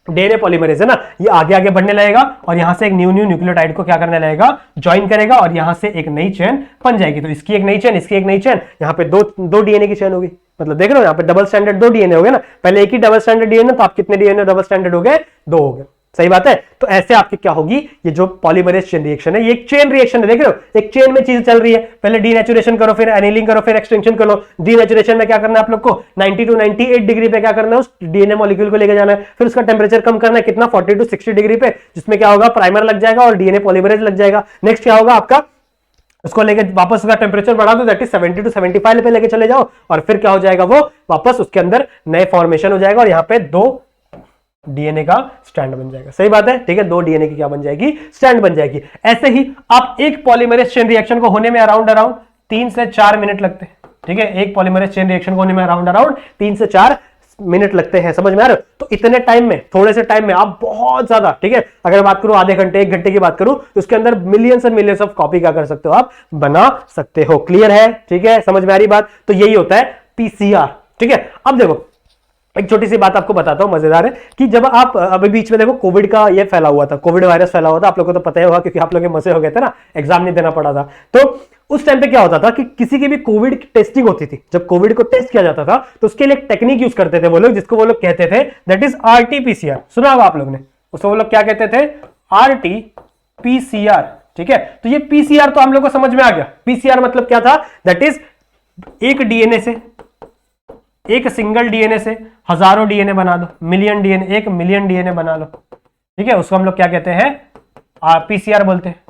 डीएनए पॉलीमरेज है ना, ये आगे आगे बढ़ने लगेगा, और यहां से एक न्यू न्यूक्लियोटाइड को क्या करने लगेगा? ज्वाइन करेगा, और यहां से एक नई चेन बन जाएगी। तो इसकी एक नई चेन, इसकी एक नई चेन, यहां पे दो डीएनए की चेन होगी। मतलब देख रहे हो, यहां पे डबल स्टैंडर्ड 2 डीएनए हो गए ना। पहले एक ही डबल स्टैंडर्ड डीएनए, तो आप कितने डीएनए डबल स्टैंडर्ड हो गए? 2 हो गए, सही बात है। तो ऐसे आपकी क्या होगी? ये जो पॉलीमरेज चेन रिएक्शन है, ये एक चेन रिएक्शन है, देख रहे हो, एक चेन में चीज चल रही है। पहले डीनेचुरेशन करो, फिर एनीलिंग करो, फिर एक्सटेंशन करो। डीनेचुरेशन में क्या करना है आप लोग को? 90 टू 98 डिग्री पे क्या करना है? उस डीएनए मॉलिक्यूल को लेके जाना है, फिर उसका टेंपरेचर कम करना है, कितना? 40 टू 60 डिग्री पे, जिसमें क्या होगा? प्राइमर लग जाएगा और डीएनए पॉलीमरेज लग जाएगा। नेक्स्ट क्या होगा आपका? उसको लेके वापस उसका टेंपरेचर बढ़ा दो, दैट इज 70 टू 75 पे लेके चले जाओ, और फिर क्या हो जाएगा? वो वापस उसके अंदर नए फॉर्मेशन हो जाएगा, और यहाँ पे 2 डीएनए का स्टैंड बन जाएगा, सही बात है, ठीक है। 2 डीएनए की क्या बन जाएगी? स्टैंड बन जाएगी। ऐसे ही आप एक पॉलीमरेज चेन रिएक्शन को होने में अराउंड 3 से 4 मिनट लगते हैं, ठीक है। एक पॉलीमरेज चेन रिएक्शन को होने में अराउंड 3 से 4 मिनट लगते हैं, समझ में आ रहा है? तो इतने टाइम में, थोड़े से टाइम में आप बहुत ज्यादा, ठीक है, अगर बात करूं आधे घंटे 1 घंटे की बात करूं, तो उसके अंदर millions and millions of copy क्या कर सकते हो? आप बना सकते हो। क्लियर है? ठीक है, समझ में आ रही बात? तो यही होता है पीसीआर, ठीक है। अब देखो एक छोटी सी बात आपको बताता हूं, मजेदार है कि जब आप अभी बीच में देखो कोविड का ये फैला हुआ था, कोविड वायरस फैला हुआ था, आप लोगों को तो पता ही होगा क्योंकि आप लोग मजे हो गए थे ना, एग्जाम नहीं देना पड़ा था। तो उस टाइम पे क्या होता था कि किसी की भी कोविड की टेस्टिंग होती थी, जब कोविड को टेस्ट किया जाता था तो उसके लिए एक टेक्निक यूज करते थे वो लोग, जिसको वो लोग कहते थे दैट इज RT-PCR। सुना होगा आप लोग ने, उसको वो लोग क्या कहते थे, RT-PCR। ठीक है, तो ये PCR तो हम लोग को समझ में आ गया। PCR मतलब क्या था, दैट इज एक डीएनए से, एक सिंगल डीएनए से हजारों डीएनए बना दो, मिलियन डीएनए, 1 मिलियन डीएनए बना लो। ठीक है, उसको हम लोग क्या कहते हैं, PCR बोलते हैं।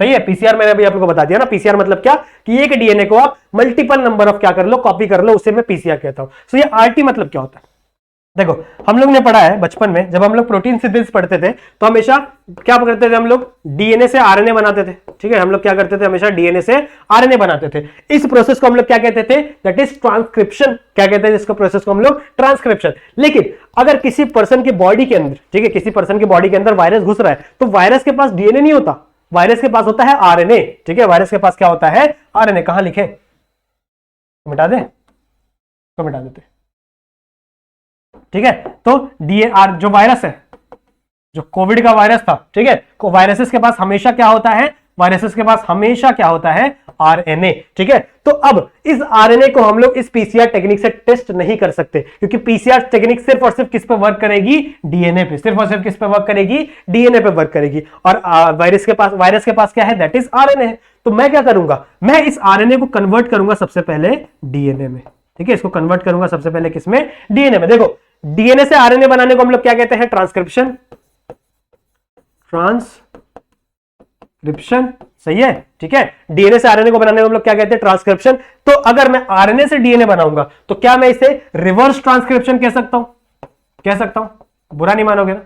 सही है, पीसीआर मैंने अभी आप लोगों को बता दिया ना। पीसीआर मतलब क्या कि एक डीएनए को आप मल्टीपल नंबर ऑफ क्या कर लो, कॉपी कर लो, उसे मैं पीसीआर कहता हूं। सो ये आरटी मतलब क्या होता है, देखो हम लोग ने पढ़ा है बचपन में, जब हम लोग प्रोटीन सिंथेसिस पढ़ते थे तो हमेशा क्या करते थे हम लोग, डीएनए से आरएनए बनाते थे। ठीक है, हम लोग क्या करते थे, हमेशा डीएनए से आरएनए बनाते थे। इस प्रोसेस को हम लोग क्या कहते थे, दैट इज ट्रांसक्रिप्शन। क्या कहते हैं इसको, प्रोसेस को हम लोग ट्रांसक्रिप्शन। लेकिन अगर किसी पर्सन की बॉडी के अंदर, ठीक है, किसी पर्सन की बॉडी के अंदर वायरस घुस रहा है तो वायरस के पास डीएनए नहीं होता, वायरस के पास होता है आरएनए। ठीक है, वायरस के पास क्या होता है, आरएनए। कहां लिखे, मिटा दे, तो मिटा देते। ठीक है, तो डीएनआर जो वायरस है, जो कोविड का वायरस था, ठीक है, वायरसेस के पास हमेशा क्या होता है, वायरसेस के पास हमेशा क्या होता है, आरएनए। ठीक है, तो अब इस आरएनए को हम लोग इस पीसीआर टेक्निक से टेस्ट नहीं कर सकते, क्योंकि पीसीआर टेक्निक सिर्फ और सिर्फ किस पे वर्क करेगी, डीएनए पे, सिर्फ और सिर्फ किस पे वर्क करेगी, डीएनए पे वर्क करेगी। और वायरस के पास क्या है, दैट इज आरएनए। तो मैं क्या करूंगा, मैं इस आरएनए को कन्वर्ट करूंगा सबसे पहले डीएनए में। ठीक है, इसको कन्वर्ट करूंगा सबसे पहले किसमें, डीएनए में। देखो डीएनए से आरएनए बनाने को हम लोग क्या कहते हैं, ट्रांसक्रिप्शन। ट्रांसक्रिप्शन, सही है। ठीक है, डीएनए से आरएनए को बनाने को हम लोग क्या कहते हैं, ट्रांसक्रिप्शन। तो अगर मैं आरएनए से डीएनए बनाऊंगा तो क्या मैं इसे रिवर्स ट्रांसक्रिप्शन कह सकता हूं, कह सकता हूं, बुरा नहीं मानोगे ना,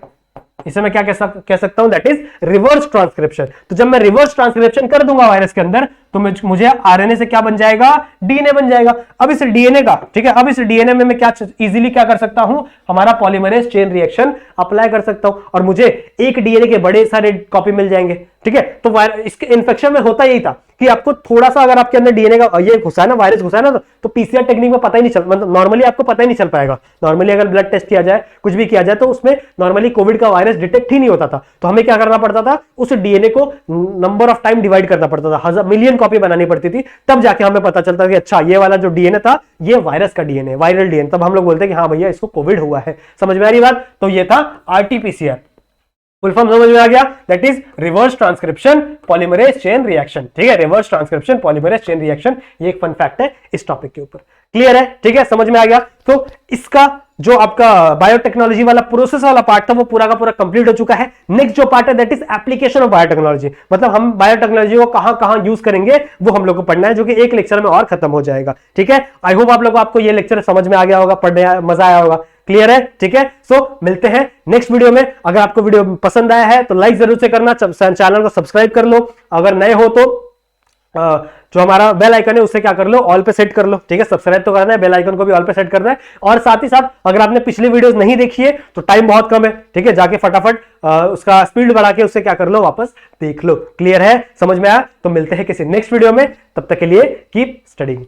इसे मैं क्या कह सकता हूं, दैट इज रिवर्स ट्रांसक्रिप्शन। तो जब मैं रिवर्स ट्रांसक्रिप्शन कर दूंगा वायरस के अंदर तो मुझे आरएनए से क्या बन जाएगा, डीएनए बन जाएगा। अब इस डीएनए का, ठीक है, अब इस डीएनए में मैं क्या इजीली क्या कर सकता हूं, हमारा पॉलीमरेज चेन रिएक्शन अप्लाई कर सकता हूं और मुझे एक डीएनए के बड़े सारे कॉपी मिल जाएंगे। ठीक है, तो इसके इन्फेक्शन में होता यही था कि आपको थोड़ा सा अगर आपके अंदर डीएनए का ये घुसा है ना, वायरस घुसा है ना, तो पीसीआर टेक्निक में पता ही नहीं चल, मतलब नॉर्मली आपको पता ही नहीं चल पाएगा। नॉर्मली अगर ब्लड टेस्ट किया जाए, कुछ भी किया जाए, तो उसमें नॉर्मली कोविड का वायरस डिटेक्ट ही नहीं होता था। तो हमें क्या करना पड़ता था, उस डीएनए को नंबर ऑफ टाइम डिवाइड करना पड़ता था, 1000 मिलियन कॉपी बनानी पड़ती थी, तब जाके हमें पता चलता कि अच्छा ये वाला जो डीएनए था ये वायरस का डीएनए, वायरल डीएनए। तब हम लोग बोलते कि हाँ भैया इसको कोविड हुआ है। समझ में आ रही बात, तो ये था आरटीपीसीआर। फुल फॉर्म समझ में आ गया, that is reverse transcription polymerase chain reaction. ठीक है, reverse transcription polymerase chain reaction, ये एक फन फैक्ट है इस टॉपिक के ऊपर। क्लियर है, ठीक है, समझ में आ गया। तो इसका जो आपका बायोटेक्नोलॉजी वाला प्रोसेस वाला पार्ट था वो पूरा का पूरा कंप्लीट हो चुका है। नेक्स्ट जो पार्ट है that is application of biotechnology, मतलब हम बायोटेक्नोलॉजी को कहां कहां यूज करेंगे वो हम लोग को पढ़ना है, जो कि एक लेक्चर में और खत्म हो जाएगा। ठीक है, आई होप आप लोग को आपको ये लेक्चर समझ में आ गया होगा, पढ़ने मजा आया होगा। क्लियर है, ठीक है। सो मिलते हैं नेक्स्ट वीडियो में। अगर आपको वीडियो पसंद आया है तो लाइक जरूर से करना, चैनल को सब्सक्राइब कर लो। अगर नए हो तो जो हमारा बेल आइकन है उससे क्या कर लो, ऑल पे सेट कर लो। ठीक है, सब्सक्राइब तो करना है, बेल आइकन को भी ऑल पे सेट करना है। और साथ ही साथ अगर आपने पिछली वीडियोस नहीं देखी है तो टाइम बहुत कम है, ठीक है, जाके फटाफट उसका स्पीड बढ़ा के उससे क्या कर लो, वापस देख लो। क्लियर है, समझ में आया? तो मिलते हैं किसी नेक्स्ट वीडियो में, तब तक के लिए कीप स्टडीइंग।